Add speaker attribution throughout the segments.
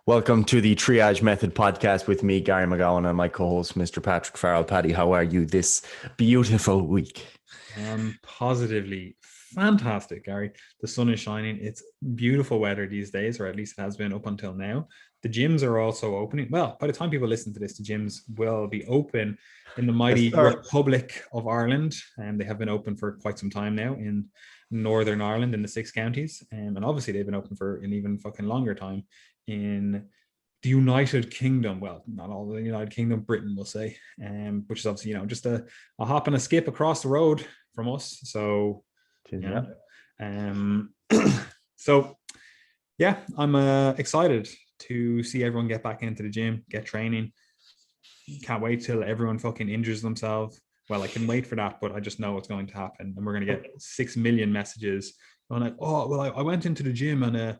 Speaker 1: Welcome to the Triage Method podcast with me, Gary McGowan, and my co-host, Mr. Patrick Farrell. Paddy, how are you this beautiful week?
Speaker 2: Positively fantastic, Gary. The sun is shining. It's beautiful weather these days, or at least it has been up until now. The gyms are also opening. Well, by the time people listen to this, the gyms will be open in the mighty Republic of Ireland, and they have been open for quite some time now in Northern Ireland in the 6 counties, and obviously they've been open for an even fucking longer time in the United Kingdom. Well, not all the United Kingdom, Britain, we'll say, which is obviously, just a hop and a skip across the road from us. So, so yeah, I'm excited to see everyone get back into the gym, get training. Can't wait till everyone fucking injures themselves. Well, I can wait for that, but I just know it's going to happen, and we're going to get 6 million messages going like, oh, well, I went into the gym and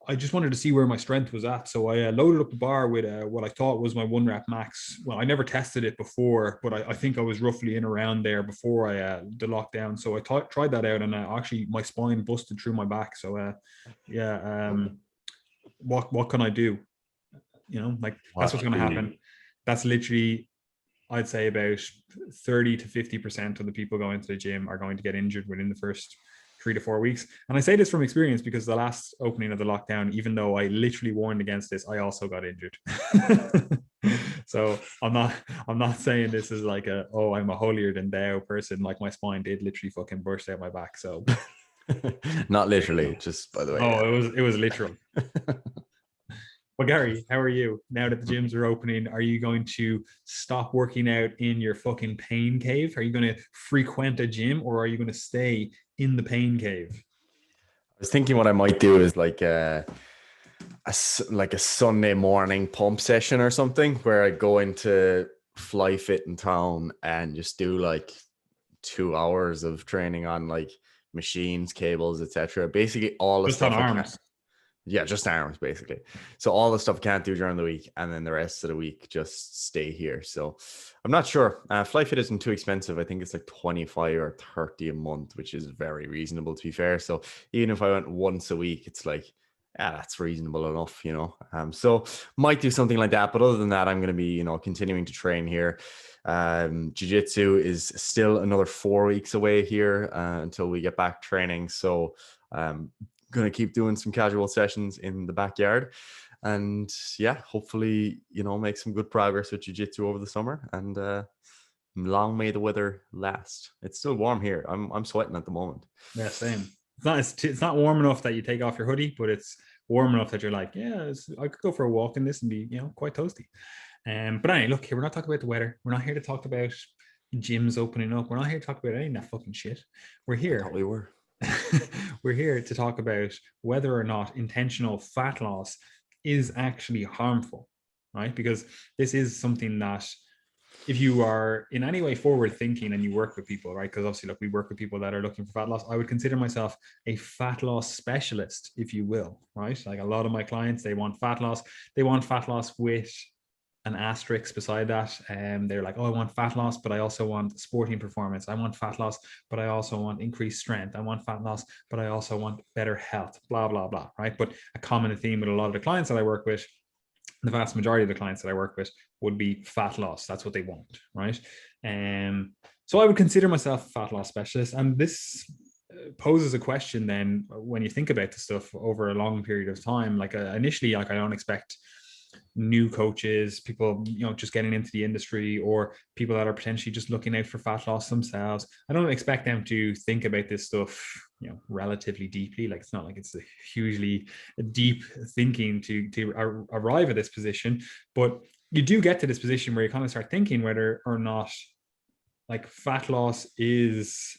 Speaker 2: I just wanted to see where my strength was at. So I loaded up the bar with what I thought was my 1 rep max. Well, I never tested it before, but I think I was roughly in around there before the lockdown. So I tried that out, and actually my spine busted through my back. So what can I do? That's what's going to happen. That's literally, I'd say about 30 to 50% of the people going to the gym are going to get injured within the first 3 to 4 weeks. And I say this from experience because the last opening of the lockdown, even though I literally warned against this, I also got injured. So I'm not saying this is like I'm a holier than thou person. Like, my spine did literally fucking burst out my back. So
Speaker 1: not literally, just by the way.
Speaker 2: It was literal. Well, Gary, how are you? Now that the gyms are opening, are you going to stop working out in your fucking pain cave? Are you going to frequent a gym, or are you going to stay in the pain cave?
Speaker 1: I was thinking what I might do is like a Sunday morning pump session or something, where I go into Fly Fit in town and just do like 2 hours of training on like machines, cables, etc. Basically all the
Speaker 2: just
Speaker 1: stuff
Speaker 2: on arms.
Speaker 1: Yeah, just arms basically. So all the stuff I can't do during the week, and then the rest of the week just stay here. So I'm not sure. Fly Fit isn't too expensive. I think it's like 25 or 30 a month, which is very reasonable, to be fair. So even if I went once a week, it's like, that's reasonable enough, So might do something like that. But other than that, I'm going to be, continuing to train here. Jiu-jitsu is still another 4 weeks away here until we get back training. So going to keep doing some casual sessions in the backyard, and hopefully make some good progress with jiu-jitsu over the summer, and long may the weather last. It's still warm here. I'm sweating at the moment.
Speaker 2: Yeah, same. It's not warm enough that you take off your hoodie, but it's warm enough that you're like, I could go for a walk in this and be quite toasty. But anyway, look here, we're not talking about the weather. We're not here to talk about gyms opening up. We're not here to talk about any of that fucking shit. We're here.
Speaker 1: I thought we were.
Speaker 2: We're here to talk about whether or not intentional fat loss is actually harmful, right? Because this is something that, if you are in any way forward thinking and you work with people, right? Because obviously, look, we work with people that are looking for fat loss. I would consider myself a fat loss specialist, if you will, right? Like, a lot of my clients, they want fat loss. They want fat loss with an asterisk beside that. They're like, I want fat loss, but I also want sporting performance. I want fat loss, but I also want increased strength. I want fat loss, but I also want better health, blah, blah, blah, right? But a common theme with a lot of the clients that I work with, the vast majority of the clients that I work with, would be fat loss. That's what they want, right? So I would consider myself a fat loss specialist. And this poses a question then, when you think about this stuff over a long period of time. Like, initially, like, I don't expect new coaches, people just getting into the industry, or people that are potentially just looking out for fat loss themselves, I don't expect them to think about this stuff relatively deeply. Like, it's not like it's a hugely deep thinking to arrive at this position, but you do get to this position where you kind of start thinking whether or not, like, fat loss is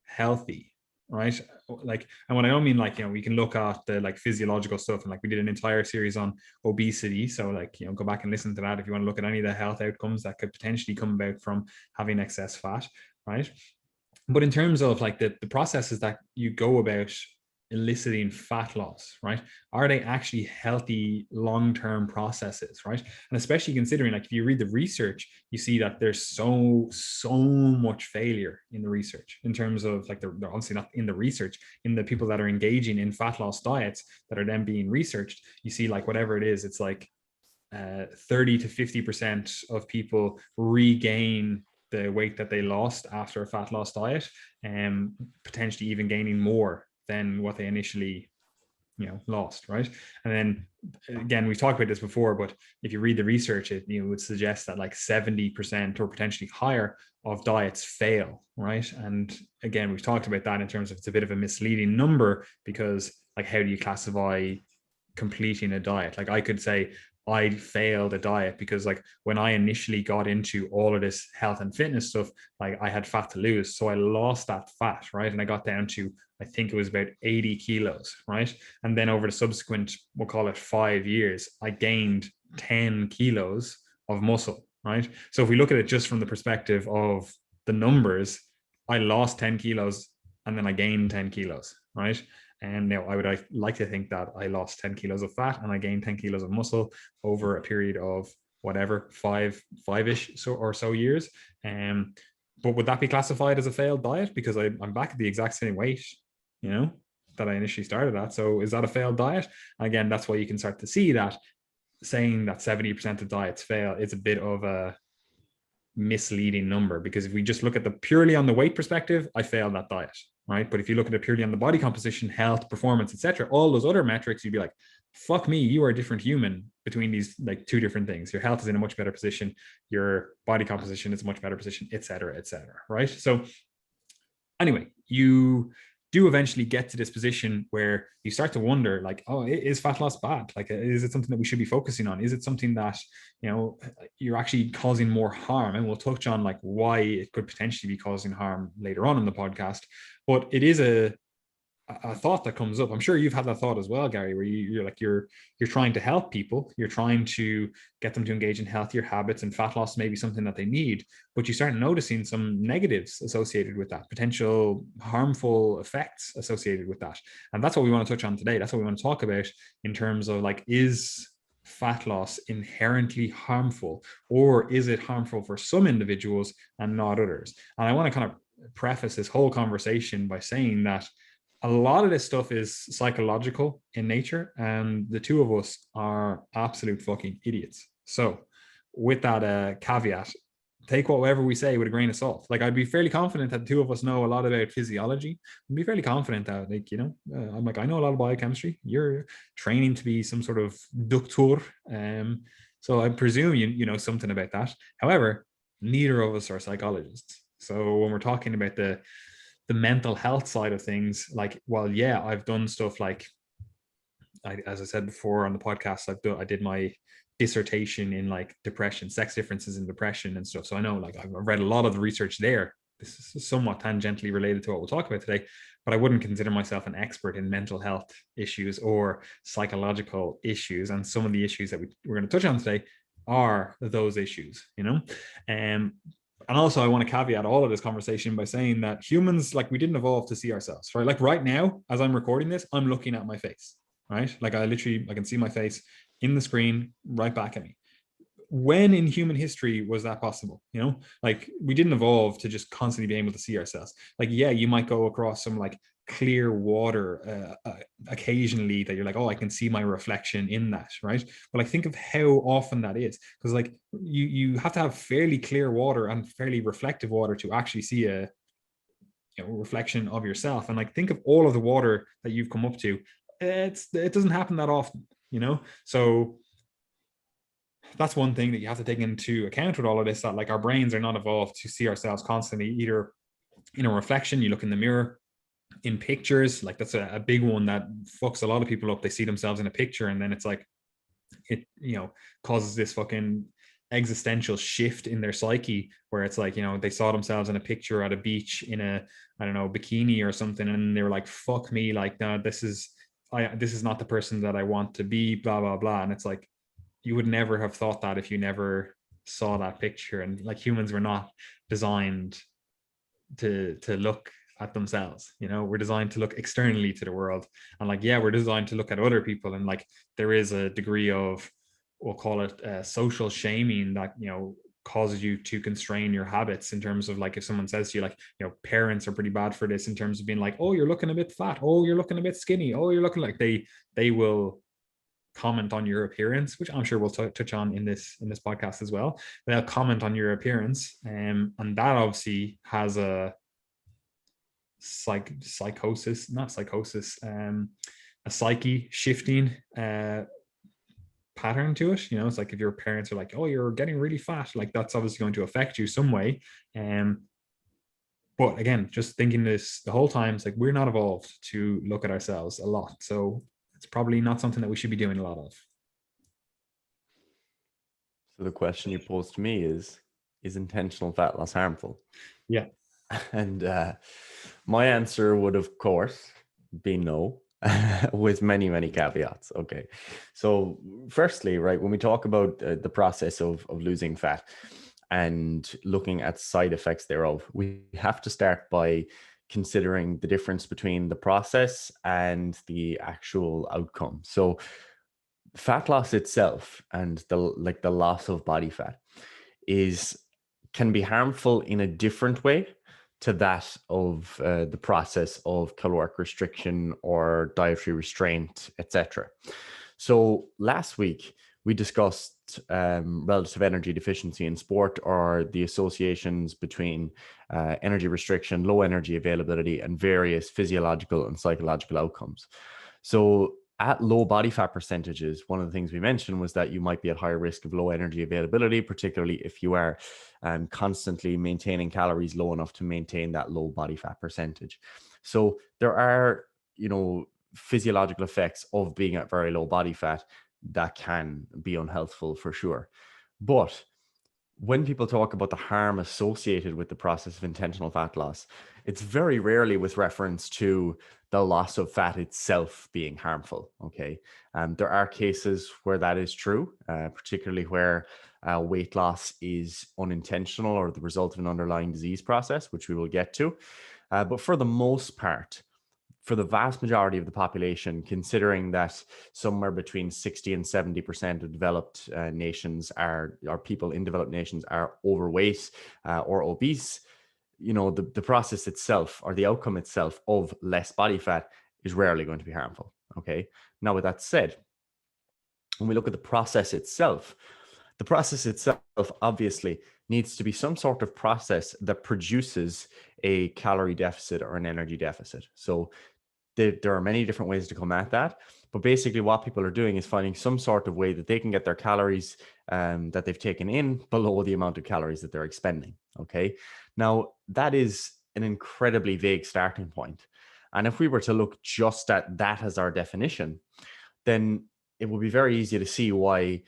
Speaker 2: healthy, right? Like, and when I don't mean, like, we can look at the like physiological stuff, and like we did an entire series on obesity, so like, go back and listen to that if you want to look at any of the health outcomes that could potentially come about from having excess fat, right? But in terms of like the processes that you go about eliciting fat loss, right? Are they actually healthy long-term processes, right? And especially considering, like, if you read the research, you see that there's so much failure in the research in terms of, like, they're obviously not in the research, in the people that are engaging in fat loss diets that are then being researched. You see, like, whatever it is, it's like 30 to 50% of people regain the weight that they lost after a fat loss diet, and potentially even gaining more than what they initially lost, right? And then again, we've talked about this before, but if you read the research, it would suggest that like 70% or potentially higher of diets fail, right? And again, we've talked about that in terms of it's a bit of a misleading number, because like, how do you classify completing a diet? Like, I could say I failed a diet because, like, when I initially got into all of this health and fitness stuff, like, I had fat to lose, so I lost that fat, right? And I got down to, I think it was about 80 kilos, right? And then over the subsequent, we'll call it 5 years, I gained 10 kilos of muscle, right? So if we look at it just from the perspective of the numbers, I lost 10 kilos and then I gained 10 kilos, right? And now I would like to think that I lost 10 kilos of fat and I gained 10 kilos of muscle over a period of whatever, five-ish or so years. But would that be classified as a failed diet? Because I'm back at the exact same weight, that I initially started at. So is that a failed diet? And again, that's why you can start to see that saying that 70% of diets fail is a bit of a misleading number, because if we just look at the purely on the weight perspective, I failed that diet, right? But if you look at it purely on the body composition, health, performance, etc., all those other metrics, you'd be like, fuck me, you are a different human between these like two different things. Your health is in a much better position, your body composition is a much better position, etc., right? So anyway, you do eventually get to this position where you start to wonder, like, oh, is fat loss bad? Like, is it something that we should be focusing on? Is it something that, you're actually causing more harm? And we'll touch on like why it could potentially be causing harm later on in the podcast. But it is a thought that comes up. I'm sure you've had that thought as well, Gary, where you're trying to help people, you're trying to get them to engage in healthier habits, and fat loss may be something that they need, but you start noticing some negatives associated with that, potential harmful effects associated with that. And that's what we want to touch on today. That's what we want to talk about in terms of like, is fat loss inherently harmful, or is it harmful for some individuals and not others? And I want to kind of preface this whole conversation by saying that a lot of this stuff is psychological in nature, and the two of us are absolute fucking idiots. So with that caveat, take whatever we say with a grain of salt. Like, I'd be fairly confident that the two of us know a lot about physiology. I'd be fairly confident that, like, I'm like, I know a lot of biochemistry. You're training to be some sort of doctor. So I presume you know something about that. However, neither of us are psychologists. So when we're talking about the mental health side of things, like, well, yeah, I've done stuff like, as I said before on the podcast, I did my dissertation in like depression, sex differences in depression and stuff. So I know, like, I've read a lot of the research there. This is somewhat tangentially related to what we'll talk about today, but I wouldn't consider myself an expert in mental health issues or psychological issues. And some of the issues that we're going to touch on today are those issues, and also, I want to caveat all of this conversation by saying that humans, like, we didn't evolve to see ourselves, right? Like, right now, as I'm recording this, I'm looking at my face, right? Like, I can see my face in the screen right back at me. When in human history was that possible? Like, we didn't evolve to just constantly be able to see ourselves. Like, yeah, you might go across some like clear water occasionally that you're like, oh, I can see my reflection in that, right? But like, think of how often that is, because like you have to have fairly clear water and fairly reflective water to actually see a reflection of yourself. And like, think of all of the water that you've come up to. It doesn't happen that often, so that's one thing that you have to take into account with all of this, that like, our brains are not evolved to see ourselves constantly, either in a reflection, you look in the mirror, in pictures. Like, that's a big one that fucks a lot of people up. They see themselves in a picture, and then it's like, it causes this fucking existential shift in their psyche, where it's like, they saw themselves in a picture at a beach in a, I don't know, bikini or something, and they were like, fuck me, like, no, this is not the person that I want to be, blah blah blah. And it's like, you would never have thought that if you never saw that picture. And like, humans were not designed to look at themselves. We're designed to look externally to the world, and like, yeah, we're designed to look at other people, and like there is a degree of, we'll call it social shaming, that causes you to constrain your habits, in terms of like, if someone says to you, like, parents are pretty bad for this, in terms of being like, oh, you're looking a bit fat, oh, you're looking a bit skinny, oh, you're looking like, they will comment on your appearance, which I'm sure we'll touch on in this podcast as well. They'll comment on your appearance, and that obviously has a psychosis, not psychosis, a psyche shifting pattern to it. It's like, if your parents are like, oh, you're getting really fat, like that's obviously going to affect you some way. But again, just thinking this the whole time, it's like, we're not evolved to look at ourselves a lot, so it's probably not something that we should be doing a lot of.
Speaker 1: So the question you posed to me is intentional fat loss harmful?
Speaker 2: Yeah.
Speaker 1: And my answer would, of course, be no, with many, many caveats. Okay. So firstly, right, when we talk about the process of losing fat and looking at side effects thereof, we have to start by considering the difference between the process and the actual outcome. So fat loss itself, and the loss of body fat, can be harmful in a different way to that of the process of caloric restriction or dietary restraint, etc. So last week we discussed relative energy deficiency in sport, or the associations between energy restriction, low energy availability, and various physiological and psychological outcomes. So at low body fat percentages, one of the things we mentioned was that you might be at higher risk of low energy availability, particularly if you are constantly maintaining calories low enough to maintain that low body fat percentage. So there are, physiological effects of being at very low body fat that can be unhealthful for sure. But when people talk about the harm associated with the process of intentional fat loss, it's very rarely with reference to the loss of fat itself being harmful. Okay. There are cases where that is true, particularly where weight loss is unintentional or the result of an underlying disease process, which we will get to. But for the most part, for the vast majority of the population, considering that somewhere between 60 and 70% of developed nations are people in developed nations are overweight or obese, the process itself, or the outcome itself of less body fat, is rarely going to be harmful. Okay. Now, with that said, when we look at the process itself obviously needs to be some sort of process that produces a calorie deficit or an energy deficit. So there are many different ways to come at that, but basically what people are doing is finding some sort of way that they can get their calories that they've taken in below the amount of calories that they're expending. Okay. Now, that is an incredibly vague starting point. And if we were to look just at that as our definition, then it would be very easy to see why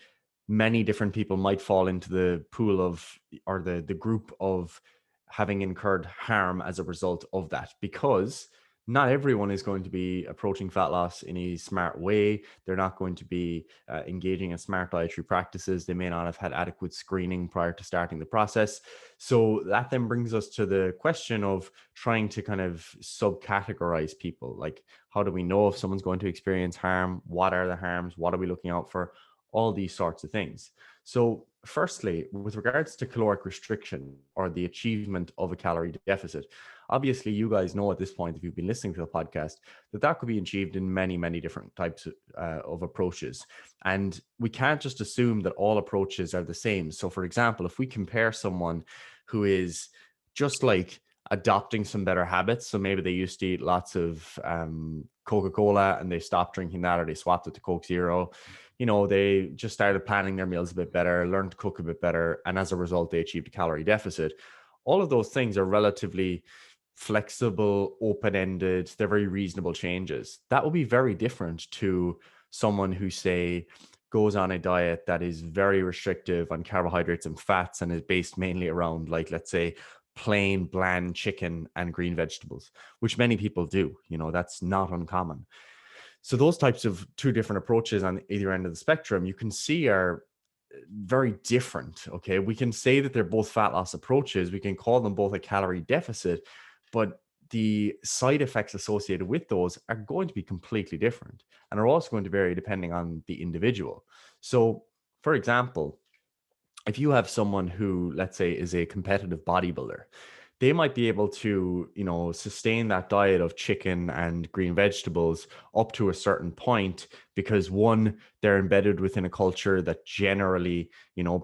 Speaker 1: many different people might fall into the pool of, or the group of, having incurred harm as a result of that, because not everyone is going to be approaching fat loss in a smart way. They're not going to be engaging in smart dietary practices. They may not have had adequate screening prior to starting the process. So that then brings us to the question of trying to kind of subcategorize people. Like, how do we know if someone's going to experience harm? What are the harms? What are we looking out for? All these sorts of things. So firstly, with regards to caloric restriction, or the achievement of a calorie deficit, obviously you guys know at this point, if you've been listening to the podcast, that could be achieved in many, many different types of approaches. And we can't just assume that all approaches are the same. So for example, if we compare someone who is just like adopting some better habits, so maybe they used to eat lots of Coca-Cola and they stopped drinking that, or they swapped it to Coke Zero, they just started planning their meals a bit better, learned to cook a bit better, and as a result, they achieved a calorie deficit. All of those things are relatively flexible, open-ended. They're very reasonable changes. That will be very different to someone who, say, goes on a diet that is very restrictive on carbohydrates and fats and is based mainly around, like, let's say, plain bland chicken and green vegetables, which many people do. That's not uncommon. So those types of two different approaches on either end of the spectrum, you can see, are very different. Okay. We can say that they're both fat loss approaches. We can call them both a calorie deficit, but the side effects associated with those are going to be completely different and are also going to vary depending on the individual. So, for example, if you have someone who, let's say, is a competitive bodybuilder, they might be able to, sustain that diet of chicken and green vegetables up to a certain point because, one, they're embedded within a culture that generally,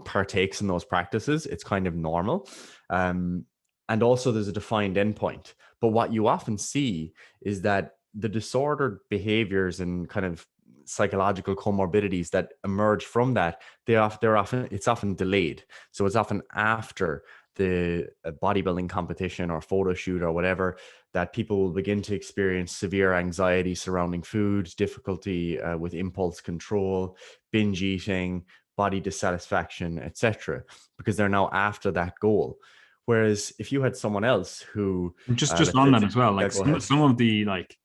Speaker 1: partakes in those practices. It's kind of normal. And also there's a defined endpoint. But what you often see is that the disordered behaviors and kind of psychological comorbidities that emerge from that, it's often delayed. So it's often after the bodybuilding competition or photo shoot or whatever that people will begin to experience severe anxiety surrounding food, difficulty with impulse control, binge eating, body dissatisfaction, etc., because they're now after that goal. Whereas if you had someone else who
Speaker 2: just on that as well,
Speaker 1: yeah,
Speaker 2: like
Speaker 1: go ahead.
Speaker 2: some of the like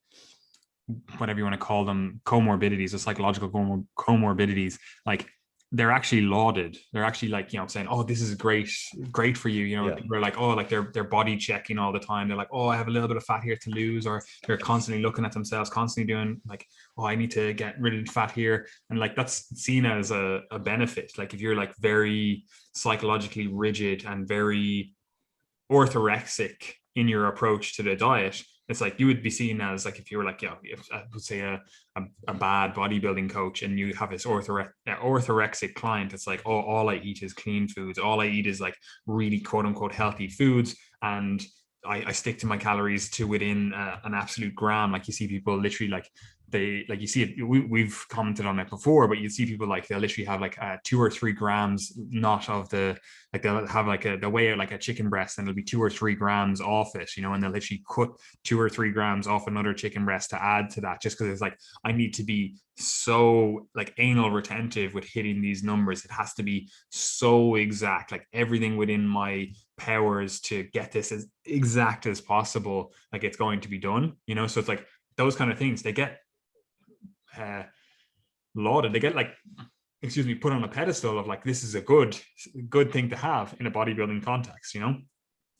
Speaker 2: whatever you want to call them, comorbidities or psychological comorbidities, like they're actually lauded. They're actually like, saying, oh, this is great for you.
Speaker 1: Yeah.
Speaker 2: We're like, oh, like they're body checking all the time. They're like, oh, I have a little bit of fat here to lose, or they're constantly looking at themselves, constantly doing like, oh, I need to get rid of fat here. And like, that's seen as a benefit. Like if you're like very psychologically rigid and very orthorexic in your approach to the diet, it's like you would be seen as like if you were like, if I would say a bad bodybuilding coach and you have this orthorexic client, it's like, oh, all I eat is clean foods, all I eat is like really quote unquote healthy foods, and I stick to my calories to within an absolute gram. Like you see people literally like you see it, we've commented on it before, but you see people like they'll literally have like 2 or 3 grams not of the, like they'll have like they'll weigh out like a chicken breast and it'll be 2 or 3 grams off it, and they'll literally cut 2 or 3 grams off another chicken breast to add to that, just because it's like, I need to be so like anal retentive with hitting these numbers. It has to be so exact, like everything within my powers to get this as exact as possible, like it's going to be done, so it's like those kind of things, they get lauded, they get like, put on a pedestal of like, this is a good thing to have in a bodybuilding context,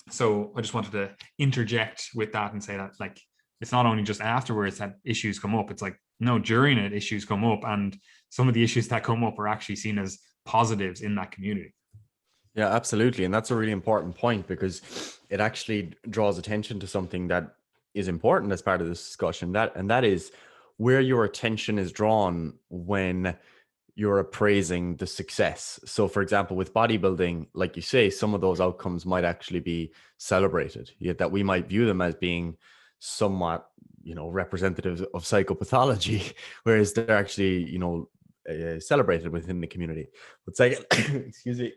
Speaker 2: so I just wanted to interject with that and say that like it's not only just afterwards that issues come up, it's like, no, during it issues come up, and some of the issues that come up are actually seen as positives in that community.
Speaker 1: Yeah, absolutely. And that's a really important point because it actually draws attention to something that is important as part of this discussion, that is where your attention is drawn when you're appraising the success. So for example, with bodybuilding, like you say, some of those outcomes might actually be celebrated, yet that we might view them as being somewhat, representative of psychopathology, whereas they're actually, celebrated within the community. It's like, excuse me.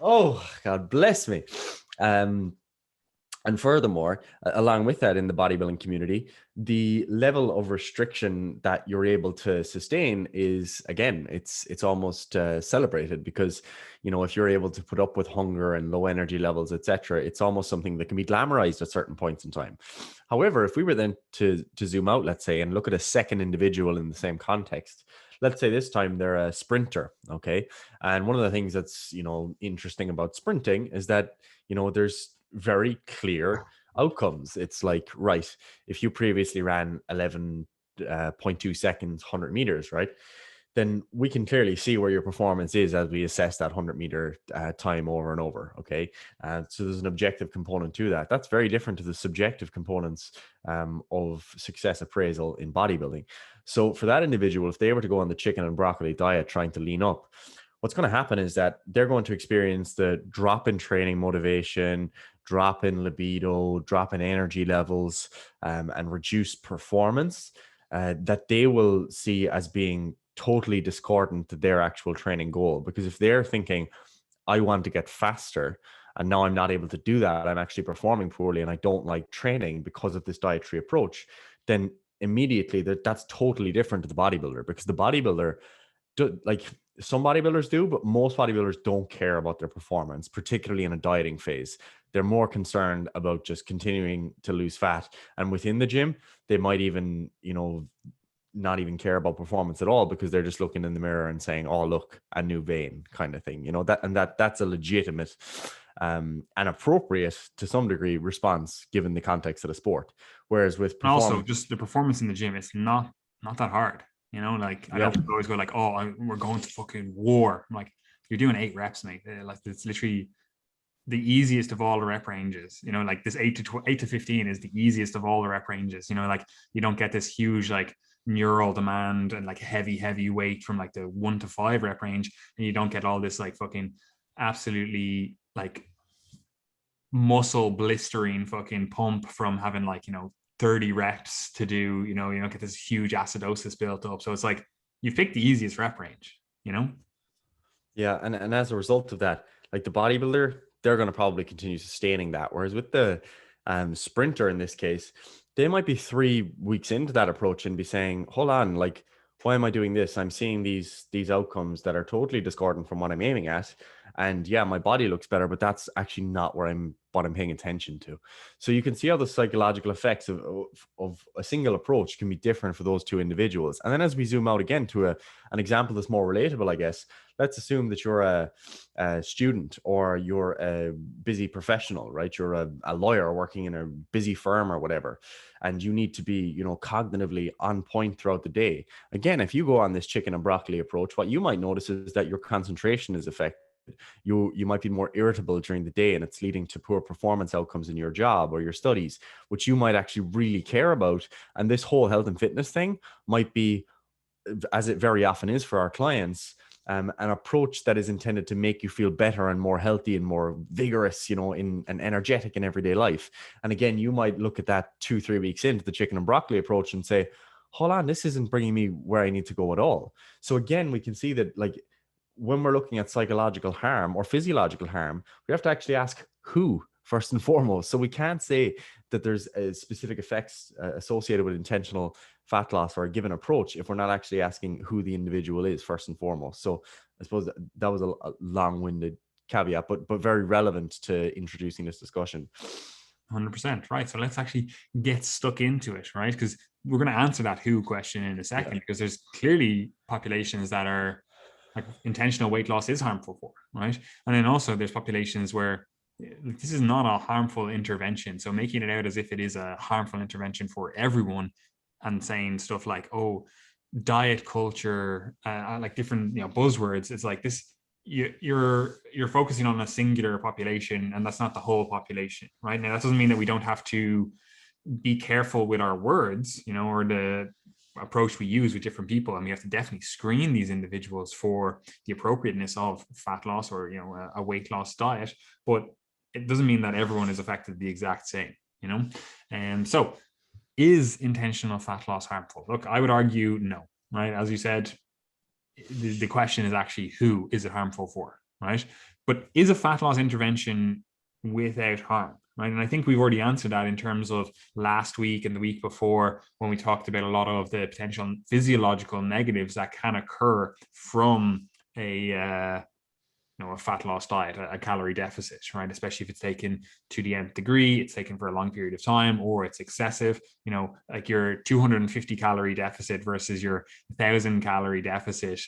Speaker 1: Oh, God bless me. And furthermore, along with that, in the bodybuilding community, the level of restriction that you're able to sustain is, again, it's almost celebrated because, if you're able to put up with hunger and low energy levels, etc., it's almost something that can be glamorized at certain points in time. However, if we were then to zoom out, let's say, and look at a second individual in the same context, let's say this time they're a sprinter, okay? And one of the things that's, interesting about sprinting is that, there's very clear outcomes. It's like, right, if you previously ran 11.2 seconds, 100 meters, right, then we can clearly see where your performance is as we assess that 100-meter time over and over, okay? So there's an objective component to that. That's very different to the subjective components of success appraisal in bodybuilding. So for that individual, if they were to go on the chicken and broccoli diet trying to lean up, what's going to happen is that they're going to experience the drop in training motivation, drop in libido, drop in energy levels, and reduced performance that they will see as being totally discordant to their actual training goal. Because if they're thinking, I want to get faster, and now I'm not able to do that, I'm actually performing poorly and I don't like training because of this dietary approach, then immediately that's totally different to the bodybuilder, because the bodybuilder, like some bodybuilders do, but most bodybuilders don't care about their performance, particularly in a dieting phase. They're more concerned about just continuing to lose fat. And within the gym, they might even, not even care about performance at all, because they're just looking in the mirror and saying, oh, look, a new vein kind of thing, that's a legitimate and appropriate to some degree response given the context of the sport. Whereas with
Speaker 2: And also,
Speaker 1: performance,
Speaker 2: just the performance in the gym, it's not that hard. You know, like I know
Speaker 1: yeah,
Speaker 2: people always go like, "Oh, we're going to fucking war." I'm like, you're doing 8 reps, mate. Like it's literally the easiest of all the rep ranges. You know, like this 8 to 15 is the easiest of all the rep ranges. You know, like you don't get this huge like neural demand and like heavy weight from like the 1 to 5 rep range, and you don't get all this like fucking absolutely like muscle blistering fucking pump from having like 30 reps to do. You don't get this huge acidosis built up. So it's like you pick the easiest rep range.
Speaker 1: yeah, and as a result of that, like the bodybuilder, they're going to probably continue sustaining that. Whereas with the sprinter in this case, they might be 3 weeks into that approach and be saying, "Hold on, like why am I doing this? I'm seeing these outcomes that are totally discordant from what I'm aiming at, and yeah, my body looks better, but that's actually not where what I'm paying attention to." So you can see how the psychological effects of a single approach can be different for those two individuals. And then as we zoom out again to an example that's more relatable, I guess, let's assume that you're a student or you're a busy professional, right? You're a lawyer working in a busy firm or whatever, and you need to be, cognitively on point throughout the day. Again, if you go on this chicken and broccoli approach, what you might notice is that your concentration is affected. You might be more irritable during the day, and it's leading to poor performance outcomes in your job or your studies, which you might actually really care about. And this whole health and fitness thing might be, as it very often is for our clients, an approach that is intended to make you feel better and more healthy and more vigorous, in and energetic in everyday life. And again, you might look at that 2-3 weeks into the chicken and broccoli approach and say, hold on, this isn't bringing me where I need to go at all. So again, we can see that, like, when we're looking at psychological harm or physiological harm, we have to actually ask who first and foremost. So we can't say that there's specific effects associated with intentional fat loss or a given approach if we're not actually asking who the individual is first and foremost. So I suppose that was a long-winded caveat, but very relevant to introducing this discussion.
Speaker 2: 100%. Right. So let's actually get stuck into it, right? Because we're going to answer that who question in a second, because there's clearly populations that are like intentional weight loss is harmful for, right? And then also there's populations where this is not a harmful intervention. So making it out as if it is a harmful intervention for everyone and saying stuff like, oh, diet culture, like different buzzwords, it's like this, you're focusing on a singular population, and that's not the whole population, right? Now that doesn't mean that we don't have to be careful with our words, or the approach we use with different people, and we have to definitely screen these individuals for the appropriateness of fat loss or a weight loss diet. But it doesn't mean that everyone is affected the exact same. And so is intentional fat loss harmful? Look, I would argue no, right? As you said, the question is actually who is it harmful for, right? But is a fat loss intervention without harm, right? And I think we've already answered that in terms of last week and the week before, when we talked about a lot of the potential physiological negatives that can occur from a fat loss diet, a calorie deficit, right? Especially if it's taken to the nth degree, it's taken for a long period of time, or it's excessive. Like your 250 calorie deficit versus your 1,000 calorie deficit,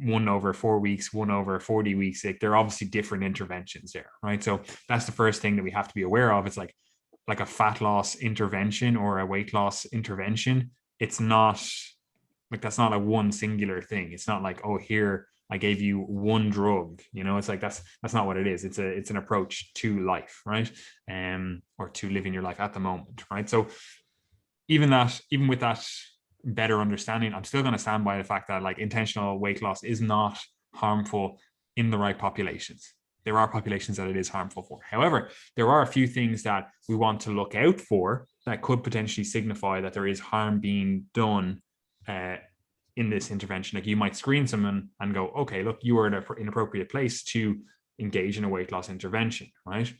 Speaker 2: 1/4 weeks, 1/40 weeks. Like they're obviously different interventions there, right? So that's the first thing that we have to be aware of. It's like a fat loss intervention or a weight loss intervention. It's not like that's not a one singular thing. It's not like, oh, here I gave you one drug. It's like that's not what it is. It's an approach to life, right? Or to living your life at the moment, right? So even with that better understanding, I'm still going to stand by the fact that like intentional weight loss is not harmful in the right populations. There are populations that it is harmful for. However, there are a few things that we want to look out for that could potentially signify that there is harm being done in this intervention. Like you might screen someone and go, okay, look, you are in an inappropriate place to engage in a weight loss intervention, right?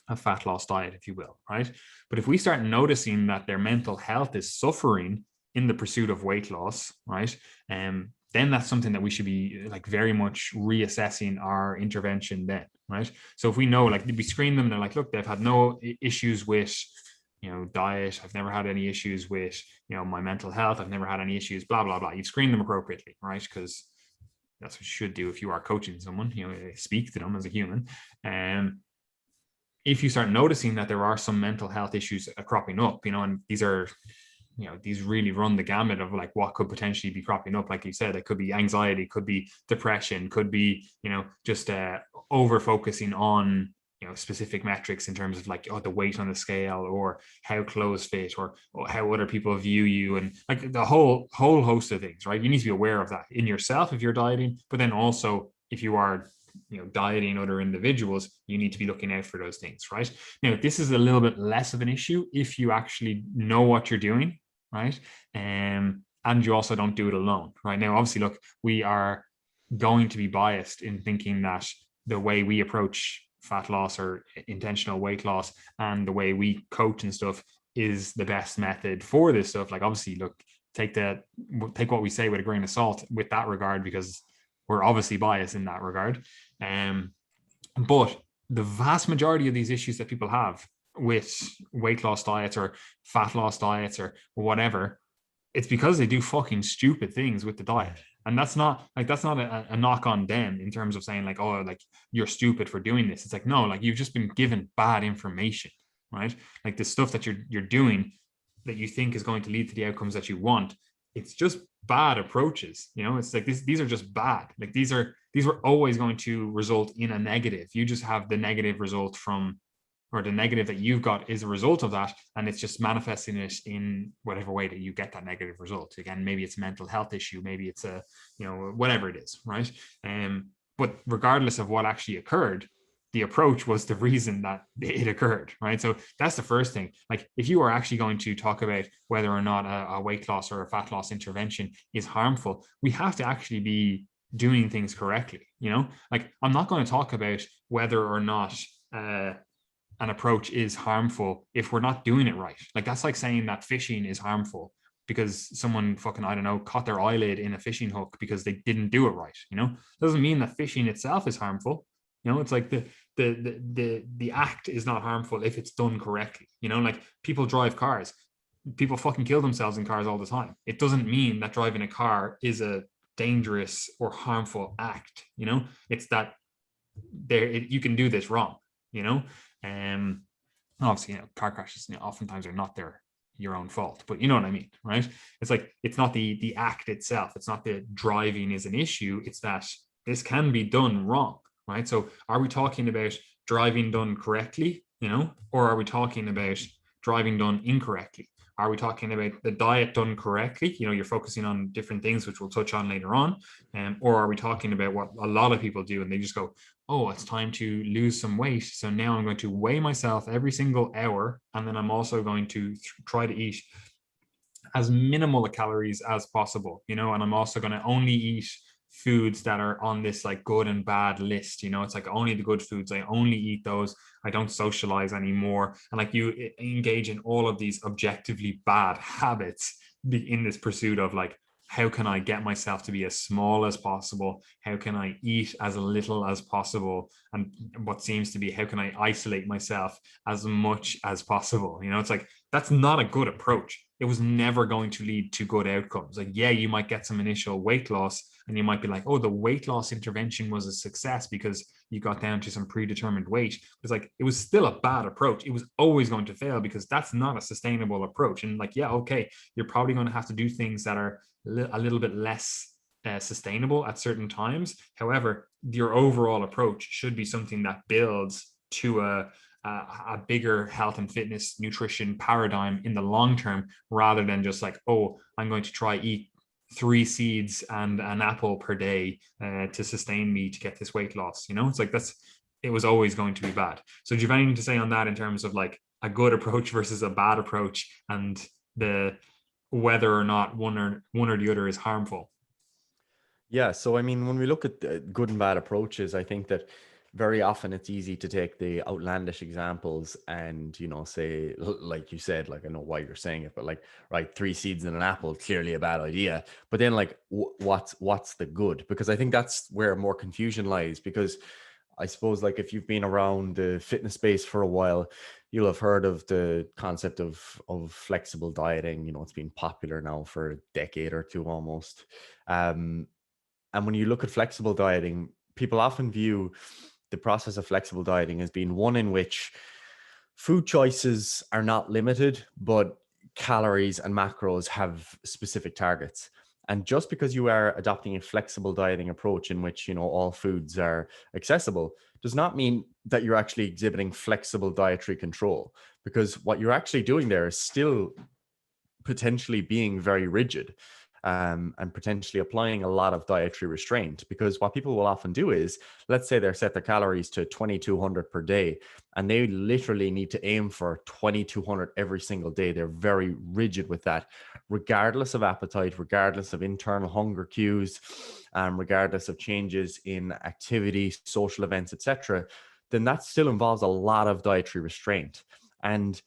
Speaker 2: A fat loss diet, if you will, right? But if we start noticing that their mental health is suffering in the pursuit of weight loss, right? Then that's something that we should be like very much reassessing our intervention then, right? So if we know, like we screen them, they're like, look, they've had no issues with diet. I've never had any issues with, my mental health. I've never had any issues, blah, blah, blah. You've screened them appropriately, right? Because that's what you should do if you are coaching someone, speak to them as a human. if you start noticing that there are some mental health issues cropping up, and these are, these really run the gamut of like what could potentially be cropping up. Like you said, it could be anxiety, could be depression, could be, just over focusing on, specific metrics in terms of like, the weight on the scale, or how clothes fit, or how other people view you, and like the whole host of things, right? You need to be aware of that in yourself if you're dieting, but then also if you are, dieting other individuals, you need to be looking out for those things, right? Now, this is a little bit less of an issue if you actually know what you're doing, right? And you also don't do it alone, right? Now, obviously, look, we are going to be biased in thinking that the way we approach fat loss or intentional weight loss and the way we coach and stuff is the best method for this stuff. Like, obviously, look, take what we say with a grain of salt with that regard, because we're obviously biased in that regard. But the vast majority of these issues that people have with weight loss diets or fat loss diets or whatever, it's because they do fucking stupid things with the diet. And that's not a knock on them in terms of saying like, oh, like you're stupid for doing this. It's like, no, like you've just been given bad information, right? Like the stuff that you're doing that you think is going to lead to the outcomes that you want, it's just bad approaches. It's like these are just bad. Like these were always going to result in a negative. You just have the negative result from, or the negative that you've got is a result of that, and it's just manifesting it in whatever way that you get that negative result. Again, maybe it's a mental health issue, maybe it's a, whatever it is, right? But regardless of what actually occurred, the approach was the reason that it occurred, right? So that's the first thing. Like if you are actually going to talk about whether or not a weight loss or a fat loss intervention is harmful, we have to actually be doing things correctly. Like I'm not going to talk about whether or not an approach is harmful if we're not doing it right. Like that's like saying that fishing is harmful because someone fucking, I don't know, caught their eyelid in a fishing hook because they didn't do it right. Doesn't mean that fishing itself is harmful. It's like the act is not harmful if it's done correctly. Like people drive cars, people fucking kill themselves in cars all the time. It doesn't mean that driving a car is a dangerous or harmful act. It's that you can do this wrong. Obviously, car crashes oftentimes are not your own fault, but you know what I mean, right? It's like it's not the act itself. It's not that driving is an issue. It's that this can be done wrong, right? So, are we talking about driving done correctly, or are we talking about driving done incorrectly? Are we talking about the diet done correctly? You're focusing on different things, which we'll touch on later on. Or are we talking about what a lot of people do and they just go, oh, it's time to lose some weight. So now I'm going to weigh myself every single hour. And then I'm also going to try to eat as minimal calories as possible, and I'm also going to only eat foods that are on this like good and bad list. It's like only the good foods, I only eat those, I don't socialize anymore. And like you engage in all of these objectively bad habits in this pursuit of like, how can I get myself to be as small as possible? How can I eat as little as possible? And what seems to be, how can I isolate myself as much as possible? It's like, that's not a good approach. It was never going to lead to good outcomes. Like, yeah, you might get some initial weight loss and you might be like, oh, the weight loss intervention was a success because you got down to some predetermined weight. It's like, it was still a bad approach. It was always going to fail because that's not a sustainable approach. And like, yeah, okay, you're probably going to have to do things that are a little bit less sustainable at certain times. However, your overall approach should be something that builds to a bigger health and fitness nutrition paradigm in the long term, rather than just like, oh, I'm going to try eat 3 seeds and an apple per day to sustain me to get this weight loss. It's like it was always going to be bad. So do you have anything to say on that in terms of like a good approach versus a bad approach, and the whether or not one or the other is harmful?
Speaker 1: Yeah, so I mean, when we look at the good and bad approaches, I think that very often it's easy to take the outlandish examples and, say, like you said, like I know why you're saying it, but like, right, 3 seeds and an apple, clearly a bad idea. But then like, what's the good? Because I think that's where more confusion lies, because I suppose like if you've been around the fitness space for a while, you'll have heard of the concept of flexible dieting. It's been popular now for a decade or two almost. And when you look at flexible dieting, people often view the process of flexible dieting has been one in which food choices are not limited, but calories and macros have specific targets. And just because you are adopting a flexible dieting approach in which, all foods are accessible, does not mean that you're actually exhibiting flexible dietary control, because what you're actually doing there is still potentially being very rigid, and potentially applying a lot of dietary restraint. Because what people will often do is, let's say they're set their calories to 2200 per day, and they literally need to aim for 2200 every single day. They're very rigid with that, regardless of appetite, regardless of internal hunger cues, regardless of changes in activity, social events, etc. Then that still involves a lot of dietary restraint. And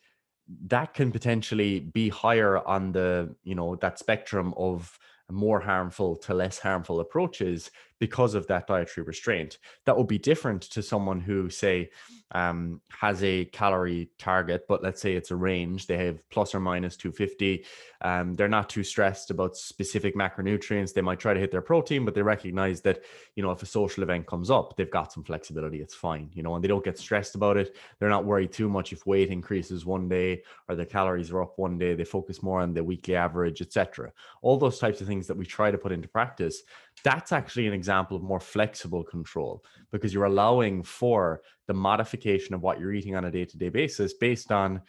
Speaker 1: that can potentially be higher on the, that spectrum of more harmful to less harmful approaches because of that dietary restraint. That would be different to someone who, say, has a calorie target, but let's say it's a range. They have plus or minus 250. They're not too stressed about specific macronutrients. They might try to hit their protein, but they recognize that, if a social event comes up, they've got some flexibility. It's fine, and they don't get stressed about it. They're not worried too much if weight increases one day or their calories are up one day. They focus more on the weekly average, etc. All those types of things that we try to put into practice. That's actually an example of more flexible control, because you're allowing for the modification of what you're eating on a day-to-day basis based on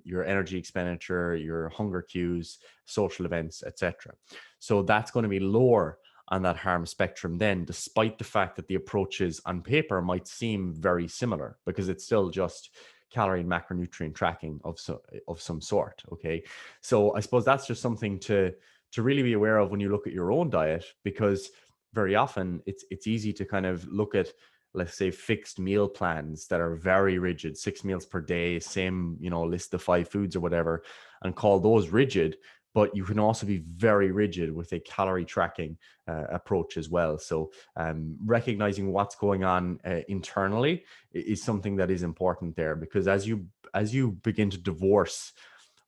Speaker 1: your energy expenditure, your hunger cues, social events, etc. So that's going to be lower on that harm spectrum then, despite the fact that the approaches on paper might seem very similar, because it's still just calorie and macronutrient tracking of some sort. Okay, so I suppose that's just something to really be aware of when you look at your own diet, because very often it's easy to kind of look at, let's say, fixed meal plans that are very rigid, 6 meals per day, same, list of 5 foods or whatever, and call those rigid. But you can also be very rigid with a calorie tracking approach as well. So recognizing what's going on internally is something that is important there, because as you begin to divorce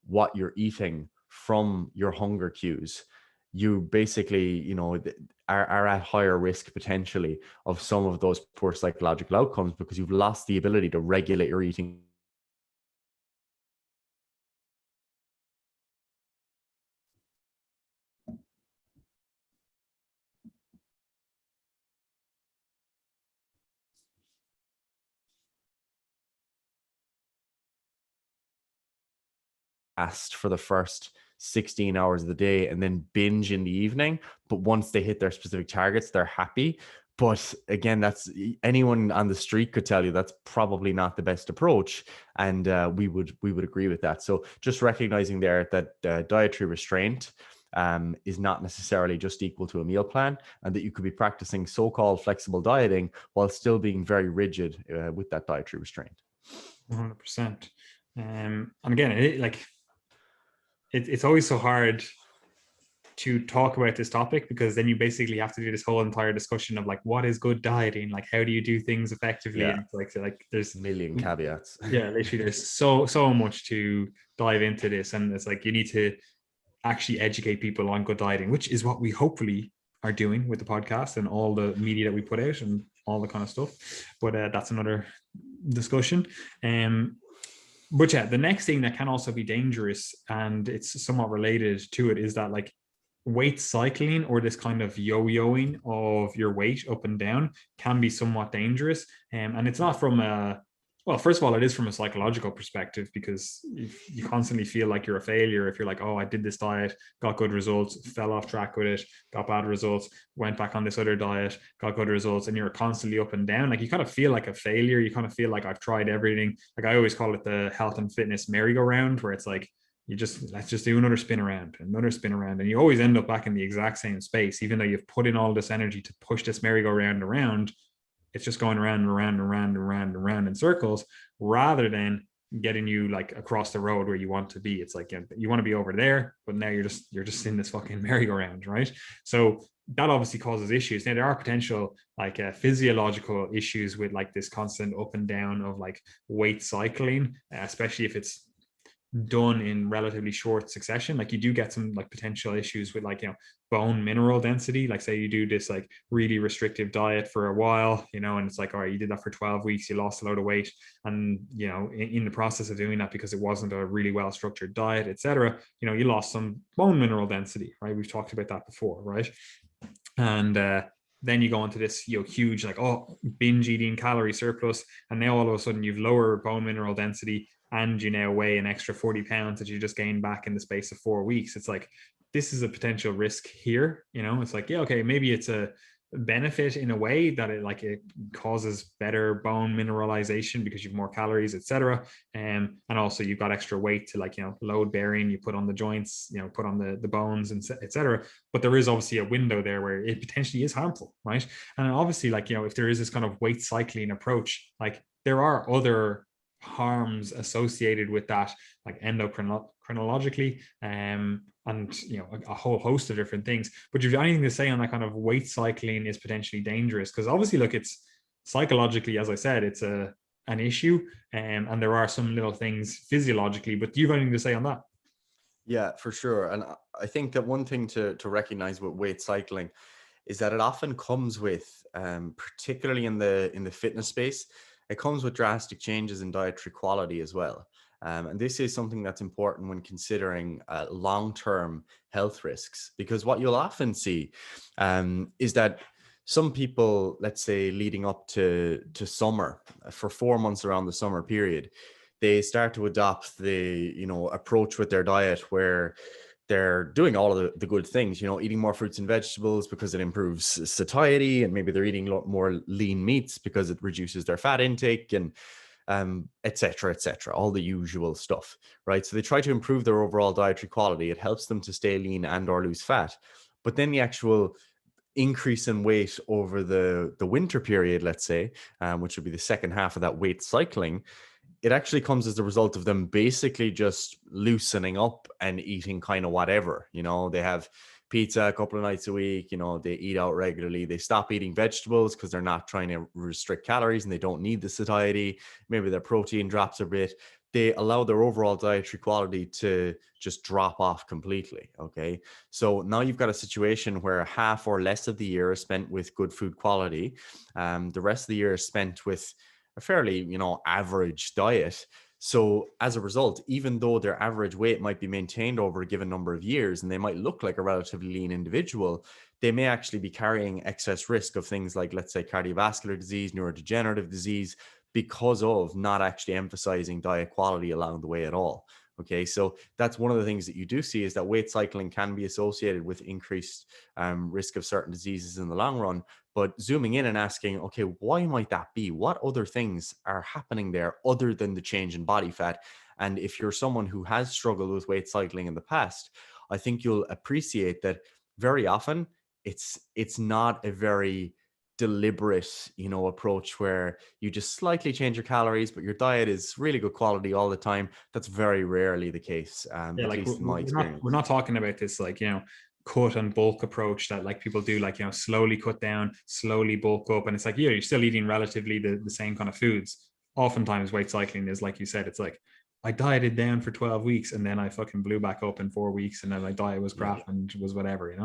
Speaker 1: what you're eating from your hunger cues, you basically, are at higher risk potentially of some of those poor psychological outcomes, because you've lost the ability to regulate your eating. Fast for the first 16 hours of the day and then binge in the evening. But once they hit their specific targets, they're happy. But again, that's, anyone on the street could tell you that's probably not the best approach, and we would agree with that. So just recognizing there that dietary restraint is not necessarily just equal to a meal plan, and that you could be practicing so-called flexible dieting while still being very rigid with that dietary restraint.
Speaker 2: 100%. And again, it's always so hard to talk about this topic, because then you basically have to do this whole entire discussion of like, what is good dieting, like how do you do things effectively.
Speaker 1: Yeah.
Speaker 2: And like there's
Speaker 1: a million caveats.
Speaker 2: Yeah, literally there's so much to dive into this, and it's like you need to actually educate people on good dieting, which is what we hopefully are doing with the podcast and all the media that we put out and all the kind of stuff. But that's another discussion. But yeah, the next thing that can also be dangerous, and it's somewhat related to it, is that like weight cycling, or this kind of yo-yoing of your weight up and down, can be somewhat dangerous. And it's not from a, well, first of all, it is from a psychological perspective, because you constantly feel like you're a failure if you're like, oh, I did this diet, got good results, fell off track with it, got bad results, went back on this other diet, got good results, and you're constantly up and down. Like you kind of feel like a failure. You kind of feel like I've tried everything. Like I always call it the health and fitness merry-go-round, where it's like, let's just do another spin around, and you always end up back in the exact same space, even though you've put in all this energy to push this merry-go-round around. It's just going around and around and around and around and around in circles, rather than getting you like across the road where you want to be. It's like you want to be over there, but now you're just in this fucking merry-go-round, right? So that obviously causes issues. Now there are potential like physiological issues with like this constant up and down of like weight cycling, especially if it's done in relatively short succession, like you do get some like potential issues with like, bone mineral density. Like say you do this like really restrictive diet for a while, and it's like, all right, you did that for 12 weeks, you lost a load of weight. And, in the process of doing that, because it wasn't a really well structured diet, etc., you lost some bone mineral density, right? We've talked about that before, right? And then you go into this huge like, oh, binge eating, calorie surplus, and now all of a sudden you've lower bone mineral density, and you now weigh an extra 40 pounds that you just gained back in the space of 4 weeks. It's like, this is a potential risk here. It's like, yeah, okay, maybe it's a benefit in a way that it causes better bone mineralization because you've more calories, etc. And also you've got extra weight to like, load bearing, you put on the joints, put on the bones, and etc. But there is obviously a window there where it potentially is harmful, right? And obviously, like, if there is this kind of weight cycling approach, like there are other harms associated with that, like endocrinologically, and a whole host of different things. But you've anything to say on that kind of weight cycling is potentially dangerous? Because obviously, look, it's psychologically, as I said, it's an issue, and there are some little things physiologically. But do you have anything to say on that?
Speaker 1: Yeah, for sure. And I think that one thing to recognize with weight cycling is that it often comes with, particularly in the fitness space, it comes with drastic changes in dietary quality as well. And this is something that's important when considering long-term health risks, because what you'll often see is that some people, let's say leading up to summer, for 4 months around the summer period, they start to adopt the approach with their diet where they're doing all of the good things, eating more fruits and vegetables because it improves satiety, and maybe they're eating a lot more lean meats because it reduces their fat intake, and et cetera, all the usual stuff, right? So they try to improve their overall dietary quality. It helps them to stay lean and or lose fat. But then the actual increase in weight over the winter period, let's say, which would be the second half of that weight cycling, it actually comes as the result of them basically just loosening up and eating kind of whatever. They have pizza a couple of nights a week, they eat out regularly, they stop eating vegetables because they're not trying to restrict calories and they don't need the satiety. Maybe their protein drops a bit. They allow their overall dietary quality to just drop off completely. Okay. So now you've got a situation where half or less of the year is spent with good food quality. The rest of the year is spent with a fairly, average diet. So as a result, even though their average weight might be maintained over a given number of years and they might look like a relatively lean individual, they may actually be carrying excess risk of things like, let's say, cardiovascular disease, neurodegenerative disease, because of not actually emphasizing diet quality along the way at all. Okay, so that's one of the things that you do see, is that weight cycling can be associated with increased risk of certain diseases in the long run. But zooming in and asking, okay, why might that be? What other things are happening there other than the change in body fat? And if you're someone who has struggled with weight cycling in the past, I think you'll appreciate that very often it's not a very deliberate, approach where you just slightly change your calories, but your diet is really good quality all the time. That's very rarely the case,
Speaker 2: Yeah,
Speaker 1: at
Speaker 2: like
Speaker 1: least in my experience.
Speaker 2: we're not talking about this like, cut and bulk approach that like people do, like, slowly cut down, slowly bulk up, and it's like, yeah, you're still eating relatively the same kind of foods. Oftentimes weight cycling is like you said, it's like, I dieted down for 12 weeks and then I fucking blew back up in 4 weeks, and then my diet was
Speaker 1: Yeah.
Speaker 2: crap and was whatever.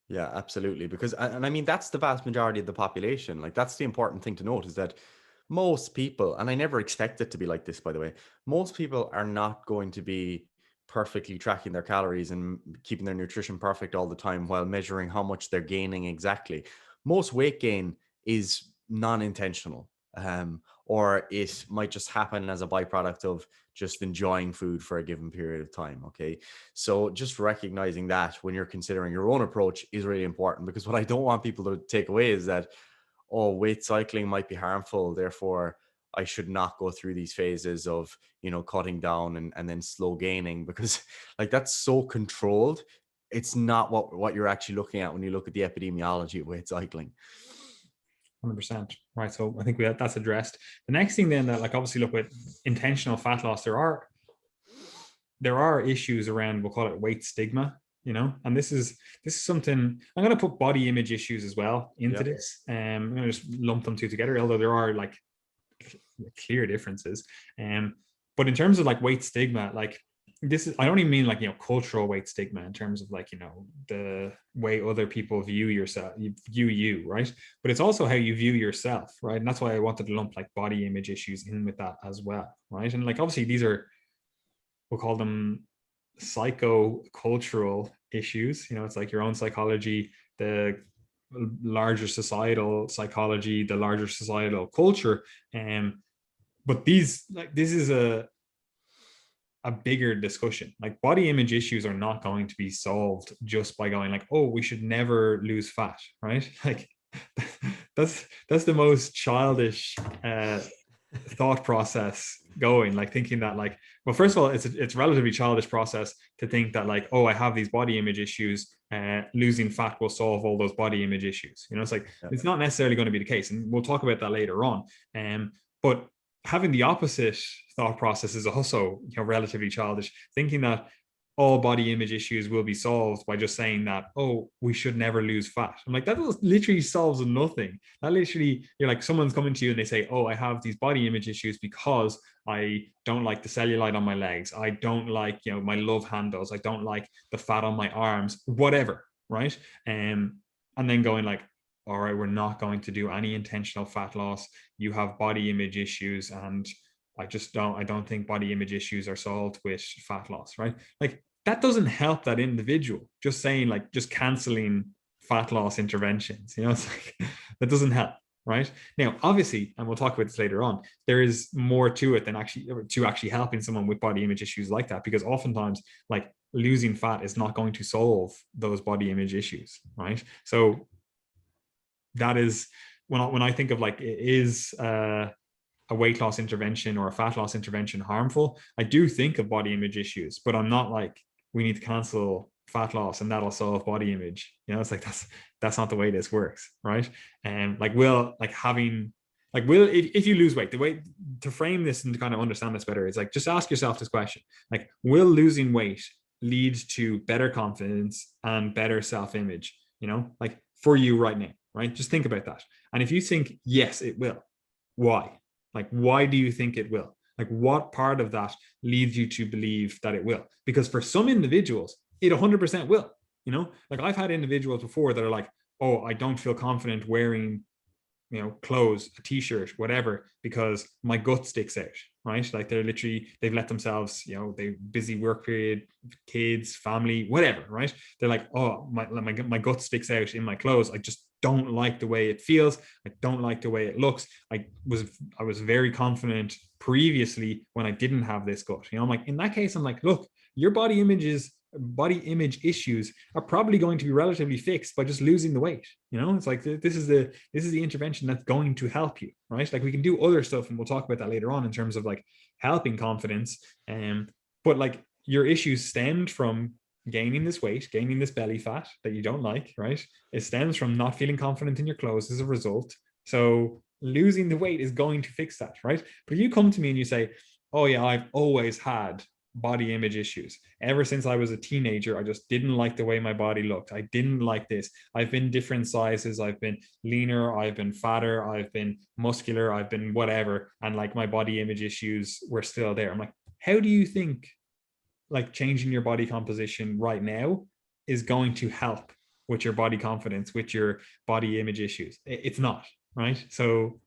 Speaker 1: Yeah, absolutely. Because, and I mean, that's the vast majority of the population. Like, that's the important thing to note, is that most people, and I never expect it to be like this, by the way, most people are not going to be perfectly tracking their calories and keeping their nutrition perfect all the time while measuring how much they're gaining exactly. Most weight gain is non-intentional, or it might just happen as a byproduct of just enjoying food for a given period of time. Okay. So just recognizing that when you're considering your own approach is really important, because what I don't want people to take away is that, oh, weight cycling might be harmful, therefore I should not go through these phases of, cutting down and then slow gaining, because like that's so controlled. It's not what you're actually looking at when you look at the epidemiology of weight cycling.
Speaker 2: 100%. Right. So I think that's addressed. The next thing then, that like obviously look with intentional fat loss, there are issues around, we'll call it weight stigma, and this is something I'm going to put body image issues as well into
Speaker 1: Yep.
Speaker 2: this. I'm going to just lump them two together, although there are like clear differences. But in terms of like weight stigma, like this is, I don't even mean like, cultural weight stigma in terms of like, the way other people view you, right? But it's also how you view yourself, right? And that's why I wanted to lump like body image issues in with that as well, right? And like, obviously these are, we'll call them psycho-cultural issues. It's like your own psychology, the larger societal psychology, the larger societal culture. But this is a bigger discussion. Like body image issues are not going to be solved just by going like, oh, we should never lose fat, right? Like that's the most childish thought process going, like thinking that like, well, first of all, it's relatively childish process to think that like, oh, I have these body image issues, losing fat will solve all those body image issues. It's like, it's not necessarily going to be the case, and we'll talk about that later on. But having the opposite thought process is also relatively childish, thinking that all body image issues will be solved by just saying that, oh, we should never lose fat. I'm like, that literally solves nothing. That literally, you're like, someone's coming to you and they say, oh, I have these body image issues because I don't like the cellulite on my legs, I don't like my love handles, I don't like the fat on my arms, whatever, right? And then going like, all right, we're not going to do any intentional fat loss, you have body image issues, and I don't think body image issues are solved with fat loss, right? Like that doesn't help that individual. Just saying like, just canceling fat loss interventions, it's like, that doesn't help, right? Now, obviously, and we'll talk about this later on, there is more to it than actually helping someone with body image issues like that, because oftentimes like losing fat is not going to solve those body image issues, right? So that is when I think of like, is a weight loss intervention or a fat loss intervention harmful, I do think of body image issues, but I'm not like, we need to cancel fat loss and that'll solve body image. It's like, that's not the way this works, right? And like, if you lose weight, the way to frame this and to kind of understand this better is like, just ask yourself this question, like, will losing weight lead to better confidence and better self-image, like for you right now, right? Just think about that. And if you think, yes, it will, why? Like, why do you think it will? Like, what part of that leads you to believe that it will? Because for some individuals, it 100% will. Like I've had individuals before that are like, oh, I don't feel confident wearing, clothes, a t-shirt, whatever, because my gut sticks out, right? Like they've let themselves, they busy work period, kids, family, whatever, right? They're like, oh, my gut sticks out in my clothes. I just don't like the way it feels. I don't like the way it looks. I was very confident previously when I didn't have this gut. I'm like, in that case, I'm like, look, your body image issues are probably going to be relatively fixed by just losing the weight. It's like, this is the intervention that's going to help you, right? Like we can do other stuff, and we'll talk about that later on in terms of like helping confidence. But like your issues stemmed from gaining this weight, gaining this belly fat that you don't like, right? It stems from not feeling confident in your clothes as a result. So losing the weight is going to fix that, right? But if you come to me and you say, oh yeah, I've always had body image issues. Ever since I was a teenager, I just didn't like the way my body looked. I didn't like this. I've been different sizes. I've been leaner. I've been fatter. I've been muscular. I've been whatever. And like my body image issues were still there. I'm like, how do you think like changing your body composition right now is going to help with your body confidence, with your body image issues? It's not, right? So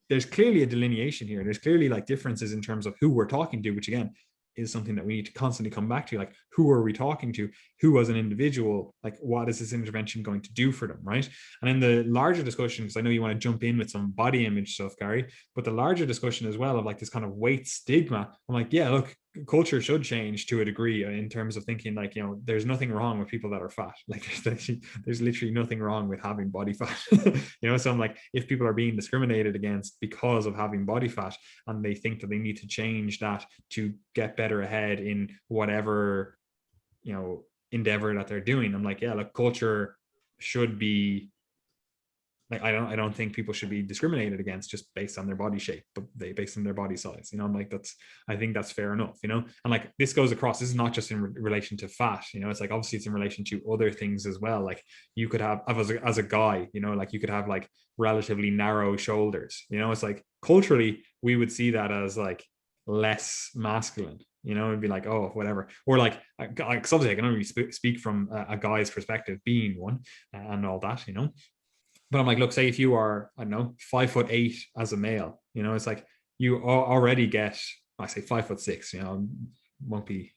Speaker 2: there's clearly a delineation here. There's clearly like differences in terms of who we're talking to, which again is something that we need to constantly come back to. Like, who are we talking to? Who as an individual, like what is this intervention going to do for them, right? And in the larger discussion, because I know you want to jump in with some body image stuff, Gary, but the larger discussion as well of like this kind of weight stigma, I'm like, yeah, look, culture should change to a degree in terms of thinking like, there's nothing wrong with people that are fat. Like there's literally nothing wrong with having body fat. So I'm like, if people are being discriminated against because of having body fat and they think that they need to change that to get better ahead in whatever endeavor that they're doing, I'm like, yeah, like culture should be like I don't think people should be discriminated against just based on their body shape, but based on their body size. I'm like, I think that's fair enough. And like this goes across. This is not just in relation to fat. It's like obviously it's in relation to other things as well. Like you could have as a guy, like you could have like relatively narrow shoulders. It's like culturally we would see that as like less masculine. It'd be like, oh, whatever. Or like obviously I can only speak from a guy's perspective, being one and all that. But I'm like, look, say if you are, I don't know, 5'8" as a male, it's like you already get, I say 5'6", won't be,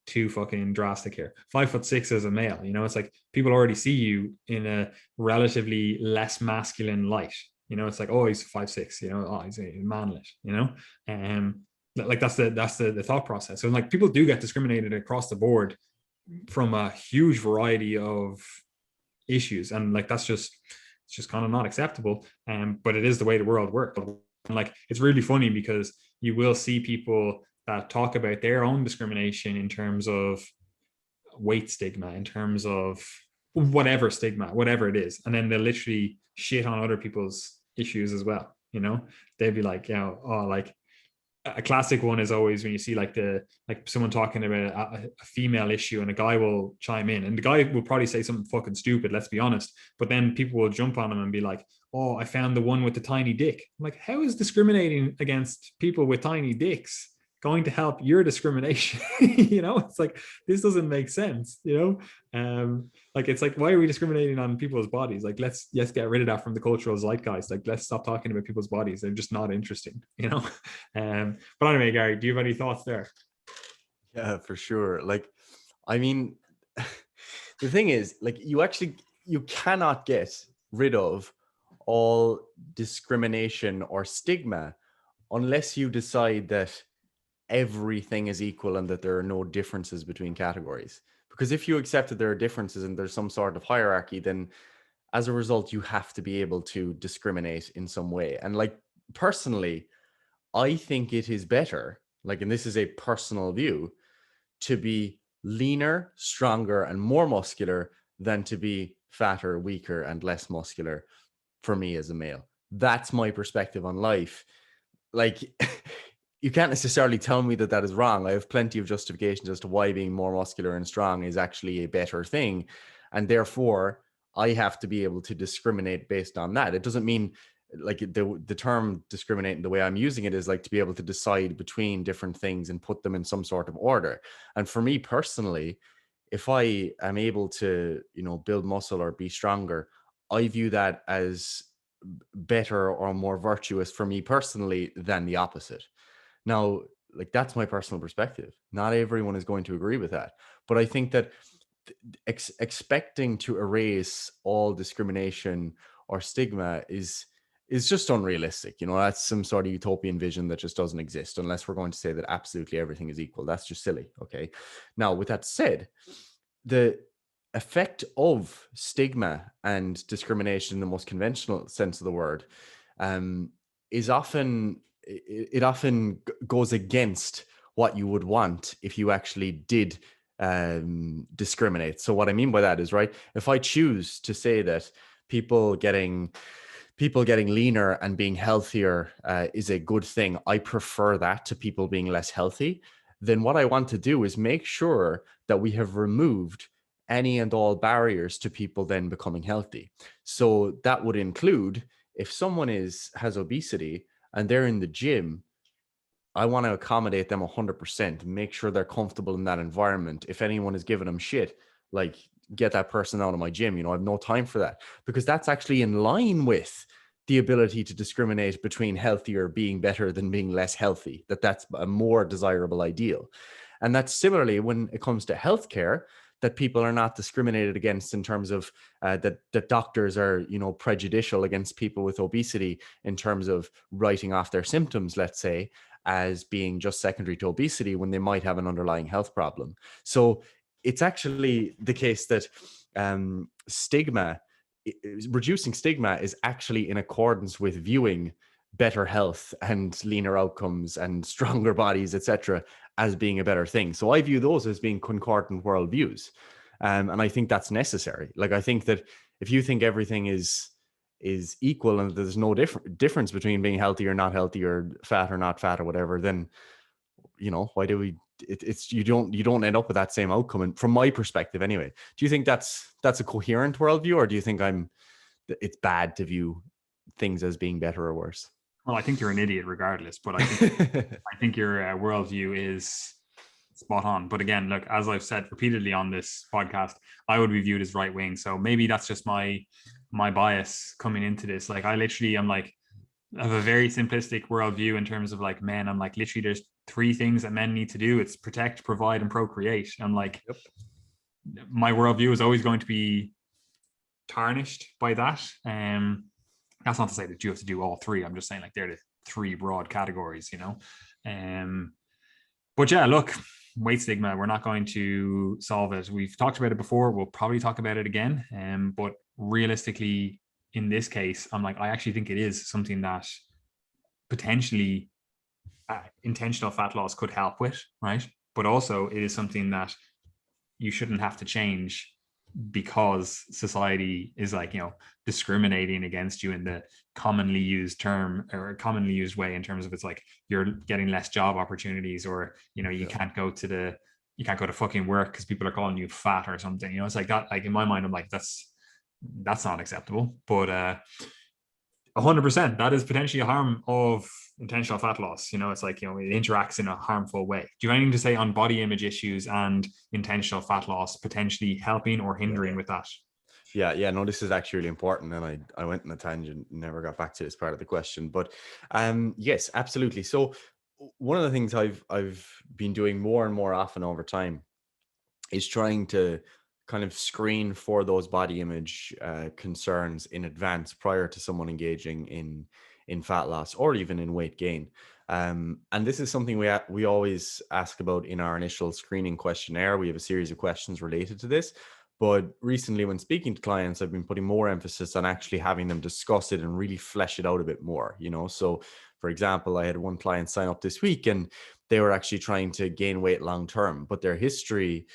Speaker 2: too fucking drastic here. 5'6" as a male, it's like people already see you in a relatively less masculine light. It's like, oh, he's 5'6", oh, he's a manlet, like that's the thought process. So like people do get discriminated across the board from a huge variety of issues, and like it's just kind of not acceptable. But it is the way the world works. And like it's really funny because you will see people that talk about their own discrimination in terms of weight stigma, in terms of whatever stigma, whatever it is, and then they'll literally shit on other people's issues as well. They'd be like, oh, like a classic one is always when you see like someone talking about a female issue and a guy will chime in, and the guy will probably say something fucking stupid, let's be honest, but then people will jump on him and be like, oh, I found the one with the tiny dick. I'm like, how is discriminating against people with tiny dicks going to help your discrimination? It's like, this doesn't make sense. Like it's like, why are we discriminating on people's bodies? Like let's get rid of that from the cultural zeitgeist. Like let's stop talking about people's bodies. They're just not interesting. But anyway, Gary, do you have any thoughts there?
Speaker 1: Yeah, for sure. Like, I mean, the thing is, like, you cannot get rid of all discrimination or stigma unless you decide that everything is equal and that there are no differences between categories. Because if you accept that there are differences and there's some sort of hierarchy, then as a result, you have to be able to discriminate in some way. And like, personally, I think it is better, like, and this is a personal view, to be leaner, stronger, and more muscular than to be fatter, weaker, and less muscular for me as a male. That's my perspective on life. Like, you can't necessarily tell me that is wrong. I have plenty of justifications as to why being more muscular and strong is actually a better thing. And therefore, I have to be able to discriminate based on that. It doesn't mean, like, the term discriminate, the way I'm using it is like to be able to decide between different things and put them in some sort of order. And for me personally, if I am able to, build muscle or be stronger, I view that as better or more virtuous for me personally than the opposite. Now, like, that's my personal perspective. Not everyone is going to agree with that. But I think that expecting to erase all discrimination or stigma is just unrealistic. That's some sort of utopian vision that just doesn't exist unless we're going to say that absolutely everything is equal. That's just silly. Okay. Now, with that said, the effect of stigma and discrimination in the most conventional sense of the word is often, it often goes against what you would want if you actually did discriminate. So what I mean by that is, right, if I choose to say that people getting leaner and being healthier is a good thing, I prefer that to people being less healthy, then what I want to do is make sure that we have removed any and all barriers to people then becoming healthy. So that would include, if someone has obesity and they're in the gym, I want to accommodate them 100%, make sure they're comfortable in that environment. If anyone is giving them shit, like, get that person out of my gym. I have no time for that, because that's actually in line with the ability to discriminate between healthier being better than being less healthy, that's a more desirable ideal. And that's similarly when it comes to healthcare, that people are not discriminated against in terms of that doctors are, prejudicial against people with obesity in terms of writing off their symptoms, let's say, as being just secondary to obesity when they might have an underlying health problem. So it's actually the case that reducing stigma is actually in accordance with viewing better health and leaner outcomes and stronger bodies, etc., as being a better thing. So I view those as being concordant worldviews. And I think that's necessary. Like, I think that if you think everything is is equal and there's no difference between being healthy or not healthy or fat or not fat or whatever, then why do we it's you don't end up with that same outcome. And from my perspective anyway, do you think that's a coherent worldview, or do you think it's bad to view things as being better or worse?
Speaker 2: Well, I think you're an idiot regardless, but I think your worldview is spot on. But again, look, as I've said repeatedly on this podcast, I would be viewed as right wing. So maybe that's just my bias coming into this. Like, I'm like, I have a very simplistic worldview in terms of like men. I'm like, literally, there's three things that men need to do: it's protect, provide, and procreate. I'm like,
Speaker 1: Yep.
Speaker 2: My worldview is always going to be tarnished by that. That's not to say that you have to do all three. I'm just saying like they're the three broad categories, But yeah, look, weight stigma, we're not going to solve it. We've talked about it before. We'll probably talk about it again. But realistically, in this case, I'm like, I actually think it is something that potentially intentional fat loss could help with, right? But also it is something that you shouldn't have to change because society is like, discriminating against you in the commonly used term or commonly used way, in terms of it's like you're getting less job opportunities, or you can't go to fucking work because people are calling you fat or something. It's like that. Like in my mind, I'm like, that's not acceptable. But 100%, that is potentially a harm of intentional fat loss. It's like, it interacts in a harmful way. Do you have anything to say on body image issues and intentional fat loss potentially helping or hindering with that?
Speaker 1: Yeah, no, this is actually really important, and I went on a tangent, never got back to this part of the question, but yes, absolutely. So one of the things I've been doing more and more often over time is trying to kind of screen for those body image concerns in advance prior to someone engaging in fat loss or even in weight gain. And this is something we always ask about in our initial screening questionnaire. We have a series of questions related to this. But recently, when speaking to clients, I've been putting more emphasis on actually having them discuss it and really flesh it out a bit more. So, for example, I had one client sign up this week, and they were actually trying to gain weight long term, but their history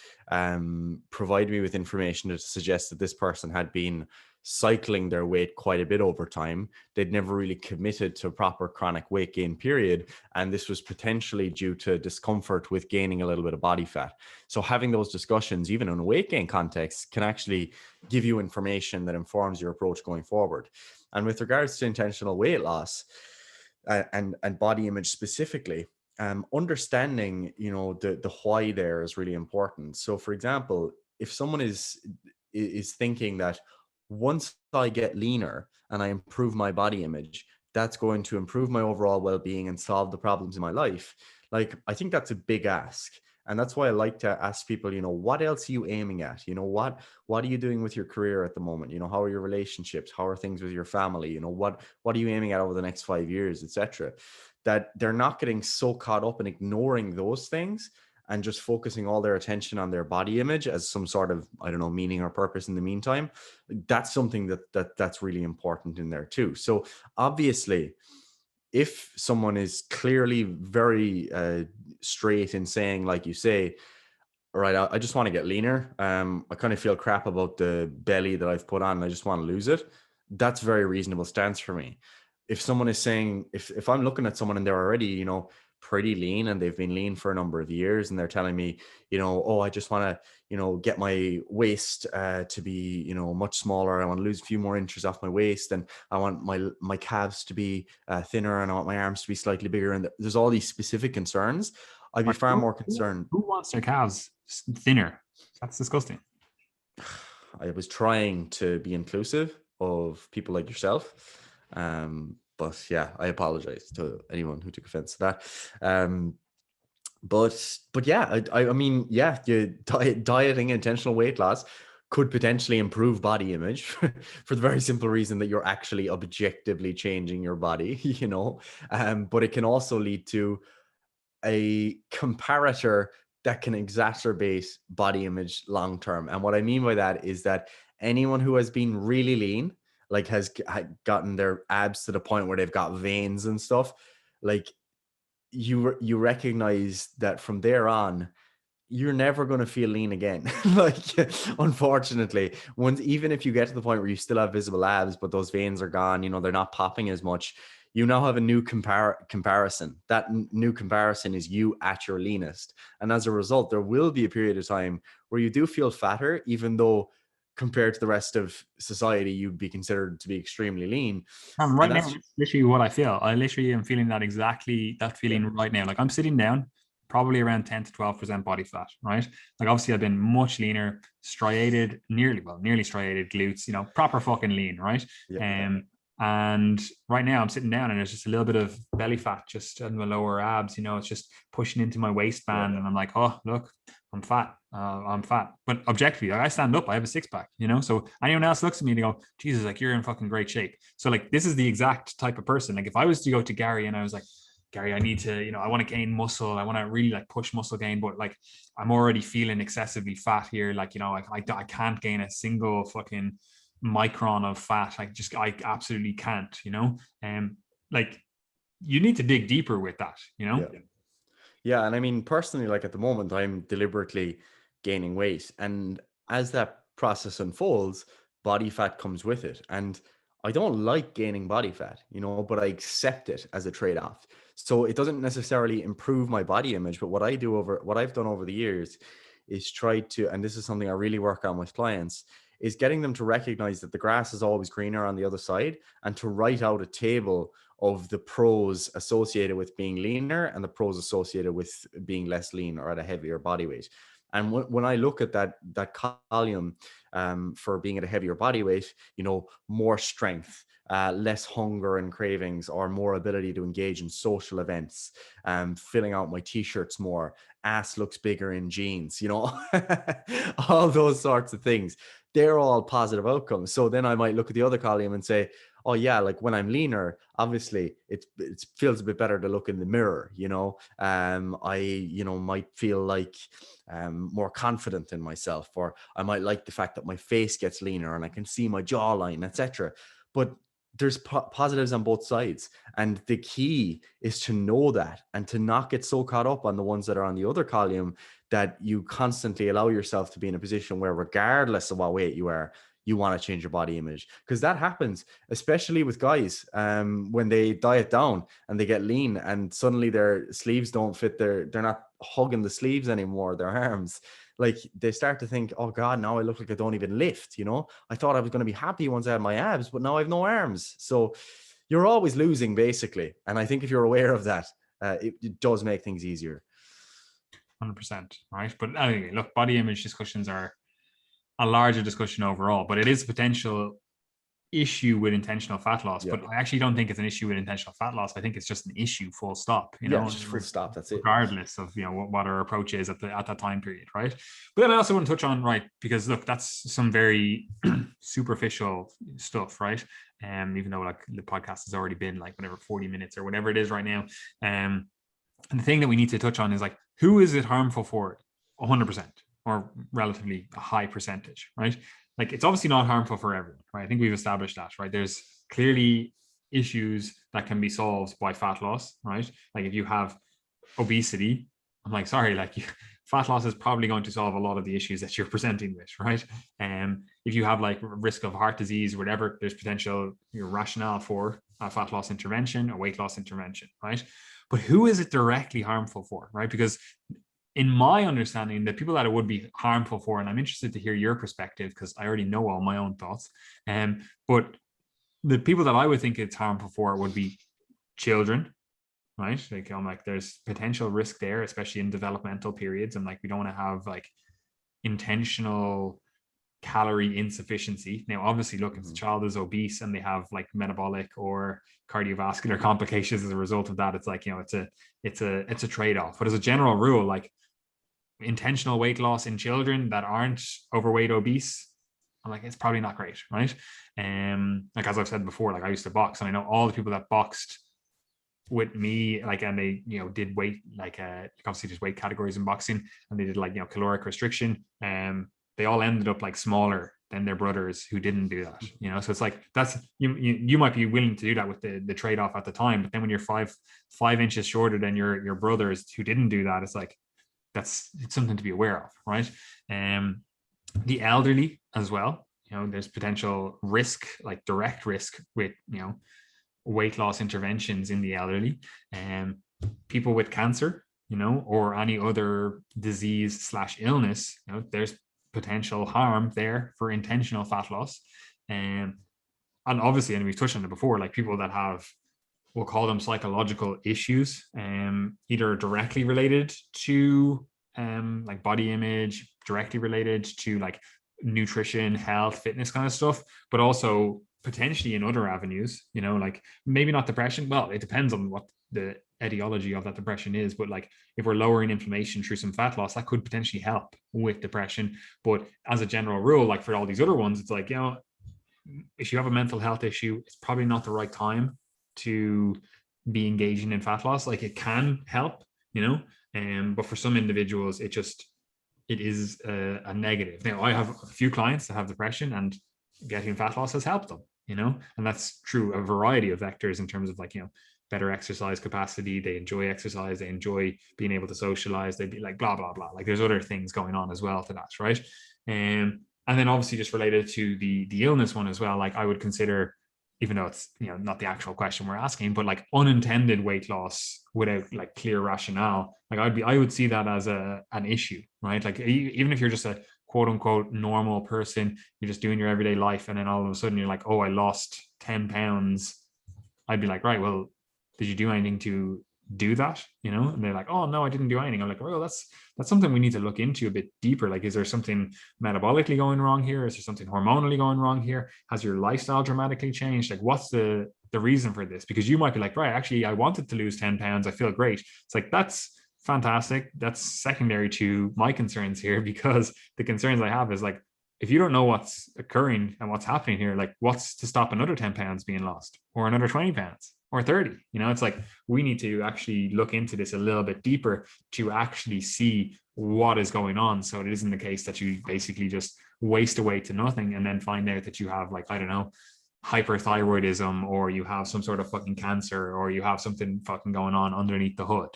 Speaker 1: provided me with information to suggest that this person had been cycling their weight quite a bit over time. They'd never really committed to a proper chronic weight gain period, and this was potentially due to discomfort with gaining a little bit of body fat. So having those discussions, even in a weight gain context, can actually give you information that informs your approach going forward. And with regards to intentional weight loss and body image specifically, understanding the why there is really important. So for example, if someone is thinking that once I get leaner and I improve my body image, that's going to improve my overall well-being and solve the problems in my life, like, I think that's a big ask. And that's why I like to ask people, what else are you aiming at? What are you doing with your career at the moment? How are your relationships? How are things with your family? What are you aiming at over the next 5 years, etc. That they're not getting so caught up in ignoring those things and just focusing all their attention on their body image as some sort of, I don't know, meaning or purpose in the meantime. That's something that's really important in there too. So obviously, if someone is clearly very straight in saying, like you say, all right, I just want to get leaner. I kind of feel crap about the belly that I've put on, and I just want to lose it. That's a very reasonable stance for me. If someone is saying, if I'm looking at someone and they're already, pretty lean and they've been lean for a number of years, and they're telling me, oh, I just want to, get my waist to be, much smaller. I want to lose a few more inches off my waist, and I want my calves to be thinner, and I want my arms to be slightly bigger. And there's all these specific concerns. I'd be far more concerned.
Speaker 2: Who wants their calves thinner? That's disgusting.
Speaker 1: I was trying to be inclusive of people like yourself. But yeah, I apologize to anyone who took offense to that. But yeah, I mean, yeah, dieting, intentional weight loss could potentially improve body image for the very simple reason that you're actually objectively changing your body, but it can also lead to a comparator that can exacerbate body image long term. And what I mean by that is that anyone who has been really lean, like has gotten their abs to the point where they've got veins and stuff, like you recognize that from there on, you're never going to feel lean again. Like, unfortunately, once, even if you get to the point where you still have visible abs, but those veins are gone, you know, they're not popping as much, you now have a new comparison. That new comparison is you at your leanest. And as a result, there will be a period of time where you do feel fatter, even though compared to the rest of society, you'd be considered to be extremely lean.
Speaker 2: Right
Speaker 1: And
Speaker 2: now,
Speaker 1: that's,
Speaker 2: that's literally what I feel. I literally am feeling that
Speaker 1: yeah,
Speaker 2: feeling right now. Like I'm sitting down, probably around 10 to 12% body fat, right? Like obviously I've been much leaner, striated, nearly striated glutes, you know, proper fucking lean, right?
Speaker 1: yeah,
Speaker 2: And right now I'm sitting down and there's just a little bit of belly fat just in my lower abs, you know, it's just pushing into my
Speaker 1: yeah,
Speaker 2: waistband. And I'm like, oh, look, I'm fat. I'm fat. But objectively, like I stand up, I have a six pack, you know? So anyone else looks at me and they go, Jesus, like you're in fucking great shape. So like, this is the exact type of person. Like if I was to go to Gary and I was like, Gary, I need to, you know, I want to gain muscle. I want to really like push muscle gain, but like I'm already feeling excessively fat here. Like, you know, I can't gain a single fucking micron of fat. I absolutely can't, you know? And like, you need to dig deeper with that, you know?
Speaker 1: yeah. Yeah, and I mean, personally, like at the moment, I'm deliberately gaining weight. And as that process unfolds, body fat comes with it. And I don't like gaining body fat, you know, but I accept it as a trade-off. So it doesn't necessarily improve my body image, but what I've done over the years is try to, and this is something I really work on with clients, is getting them to recognize that the grass is always greener on the other side, and to write out a table of the pros associated with being leaner and the pros associated with being less lean or at a heavier body weight. And when I look at that column, for being at a heavier body weight, you know, more strength, less hunger and cravings, or more ability to engage in social events, filling out my t-shirts more, ass looks bigger in jeans, you know, all those sorts of things. They're all positive outcomes. So then I might look at the other column and say, oh yeah, like when I'm leaner, obviously it feels a bit better to look in the mirror, you know. I, you know, might feel like more confident in myself, or I might like the fact that my face gets leaner and I can see my jawline, etc. But there's positives on both sides, and the key is to know that and to not get so caught up on the ones that are on the other column that you constantly allow yourself to be in a position where, regardless of what weight you are, you want to change your body image. Because that happens, especially with guys, when they diet down and they get lean and suddenly their sleeves don't fit, they're not hugging the sleeves anymore, their arms. Like they start to think, oh God, now I look like I don't even lift, you know? I thought I was going to be happy once I had my abs, but now I have no arms. So you're always losing, basically. And I think if you're aware of that, it does make things easier.
Speaker 2: 100%, right? But anyway, look, body image discussions are a larger discussion overall, but it is a potential issue with intentional fat loss.
Speaker 1: Yeah.
Speaker 2: But I actually don't think it's an issue with intentional fat loss. I think it's just an issue, full stop, you
Speaker 1: Yeah,
Speaker 2: know,
Speaker 1: just full stop. That's it.
Speaker 2: regardless of, you know, what our approach is at that time period, right? But then I also want to touch on, right, because look, that's some very superficial stuff, right? Even though like the podcast has already been like whatever 40 minutes or whatever it is right now. And the thing that we need to touch on is like, who is it harmful for? 100% or relatively a high percentage, right? Like it's obviously not harmful for everyone, right? I think we've established that, right? There's clearly issues that can be solved by fat loss, right? Like if you have obesity, I'm like, sorry, like fat loss is probably going to solve a lot of the issues that you're presenting with, right? If you have like risk of heart disease, whatever, there's potential rationale for a fat loss intervention, a weight loss intervention, right? But who is it directly harmful for, right? Because in my understanding, the people that it would be harmful for, and I'm interested to hear your perspective because I already know all my own thoughts, but the people that I would think it's harmful for would be children, right? Like I'm like, there's potential risk there, especially in developmental periods, and like we don't want to have like intentional calorie insufficiency. Now, obviously, look, if the child is obese and they have like metabolic or cardiovascular complications as a result of that, it's like, you know, it's a trade-off. But as a general rule, like intentional weight loss in children that aren't overweight, obese, I'm like, it's probably not great, right? Like as I've said before, like I used to box, and I know all the people that boxed with me, like, and they, you know, did weight, like obviously there's weight categories in boxing, and they did like, you know, caloric restriction. They all ended up like smaller than their brothers who didn't do that, you know. So it's like, that's you might be willing to do that with the trade-off at the time, but then when you're five inches shorter than your brothers who didn't do that, it's like, it's something to be aware of, right? The elderly as well, there's potential risk, like direct risk with, weight loss interventions in the elderly, and people with cancer, or any other disease slash illness, there's potential harm there for intentional fat loss. And obviously, and we've touched on it before, like people that have, we'll call them psychological issues, either directly related to like body image, directly related to like nutrition, health, fitness kind of stuff, but also potentially in other avenues, like maybe not depression. Well, it depends on what the etiology of that depression is, but like if we're lowering inflammation through some fat loss, that could potentially help with depression. But as a general rule, like for all these other ones, it's like, if you have a mental health issue, it's probably not the right time to be engaging in fat loss. Like it can help, but for some individuals, it is a negative. Now, I have a few clients that have depression, and getting fat loss has helped them, and that's through a variety of vectors in terms of like, better exercise capacity. They enjoy exercise. They enjoy being able to socialize. They'd be like, blah, blah, blah. Like there's other things going on as well to that, right? And then obviously just related to the illness one as well, like I would consider, even though it's not the actual question we're asking, but like unintended weight loss without like clear rationale, like I would see that as an issue, right? Like even if you're just a quote unquote normal person, you're just doing your everyday life, and then all of a sudden you're like, oh, I lost 10 pounds. I'd be like, right, well, did you do anything to do that? And they're like, oh no, I didn't do anything. I'm like, well, that's something we need to look into a bit deeper. Like, is there something metabolically going wrong here? Is there something hormonally going wrong here? Has your lifestyle dramatically changed? Like, what's the reason for this? Because you might be like, right, actually I wanted to lose 10 pounds, I feel great. It's like, that's fantastic. That's secondary to my concerns here, because the concerns I have is like, if you don't know what's occurring and what's happening here, like what's to stop another 10 pounds being lost, or another 20 pounds or 30? It's like, we need to actually look into this a little bit deeper to actually see what is going on. So it isn't the case that you basically just waste away to nothing and then find out that you have, like, I don't know, hyperthyroidism, or you have some sort of fucking cancer, or you have something fucking going on underneath the hood,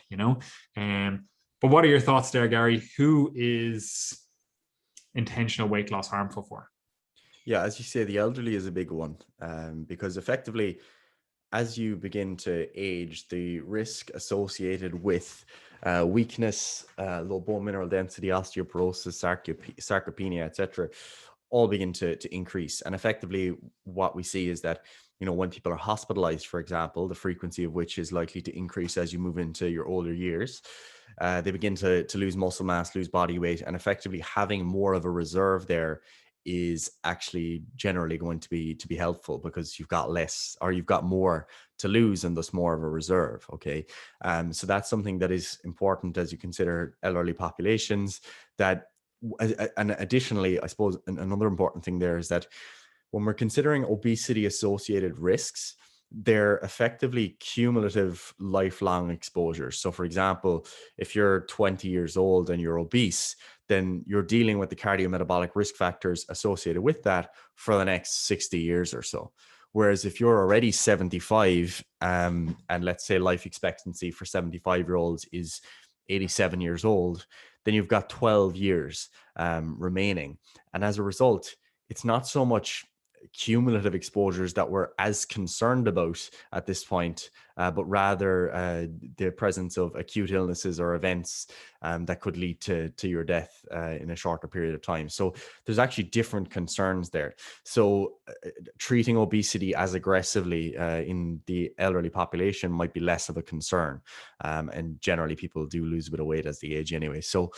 Speaker 2: But what are your thoughts there, Gary? Who is intentional weight loss harmful for?
Speaker 1: Yeah, as you say, the elderly is a big one, because effectively, as you begin to age, the risk associated with weakness, low bone mineral density, osteoporosis, sarcopenia, etc., all begin to increase. And effectively, what we see is that, when people are hospitalized, for example, the frequency of which is likely to increase as you move into your older years, they begin to lose muscle mass, lose body weight, and effectively having more of a reserve there is actually generally going to be helpful, because you've got less, or you've got more to lose, and thus more of a reserve. Okay. So that's something that is important as you consider elderly populations. And additionally, I suppose another important thing there is that when we're considering obesity associated risks, they're effectively cumulative lifelong exposures. So for example, if you're 20 years old and you're obese, then you're dealing with the cardiometabolic risk factors associated with that for the next 60 years or so. Whereas if you're already 75, and let's say life expectancy for 75-year-olds is 87 years old, then you've got 12 years remaining. And as a result, it's not so much cumulative exposures that we're as concerned about at this point, but rather the presence of acute illnesses or events that could lead to your death in a shorter period of time. So there's actually different concerns there. So treating obesity as aggressively in the elderly population might be less of a concern. And generally people do lose a bit of weight as they age anyway. So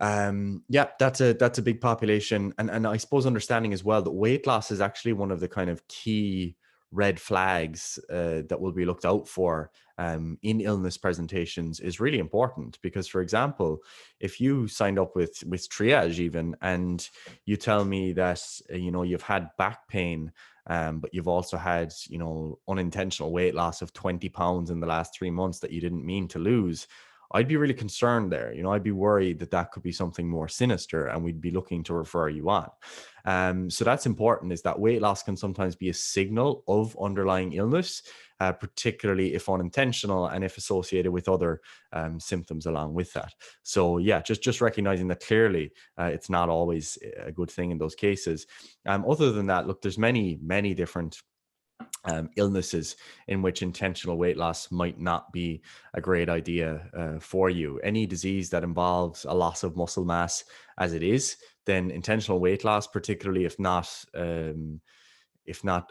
Speaker 1: yeah, that's a big population. And I suppose understanding as well that weight loss is actually one of the kind of key red flags that will be looked out for in illness presentations is really important. Because, for example, if you signed up with Triage even, and you tell me that you've had back pain, but you've also had unintentional weight loss of 20 pounds in the last 3 months that you didn't mean to lose, I'd be really concerned there. I'd be worried that could be something more sinister, and we'd be looking to refer you on. So that's important, is that weight loss can sometimes be a signal of underlying illness. particularly if unintentional and if associated with other symptoms along with that. So yeah, just recognizing that clearly it's not always a good thing in those cases. Other than that, look, there's many different illnesses in which intentional weight loss might not be a great idea for you. Any disease that involves a loss of muscle mass as it is, then intentional weight loss, particularly if not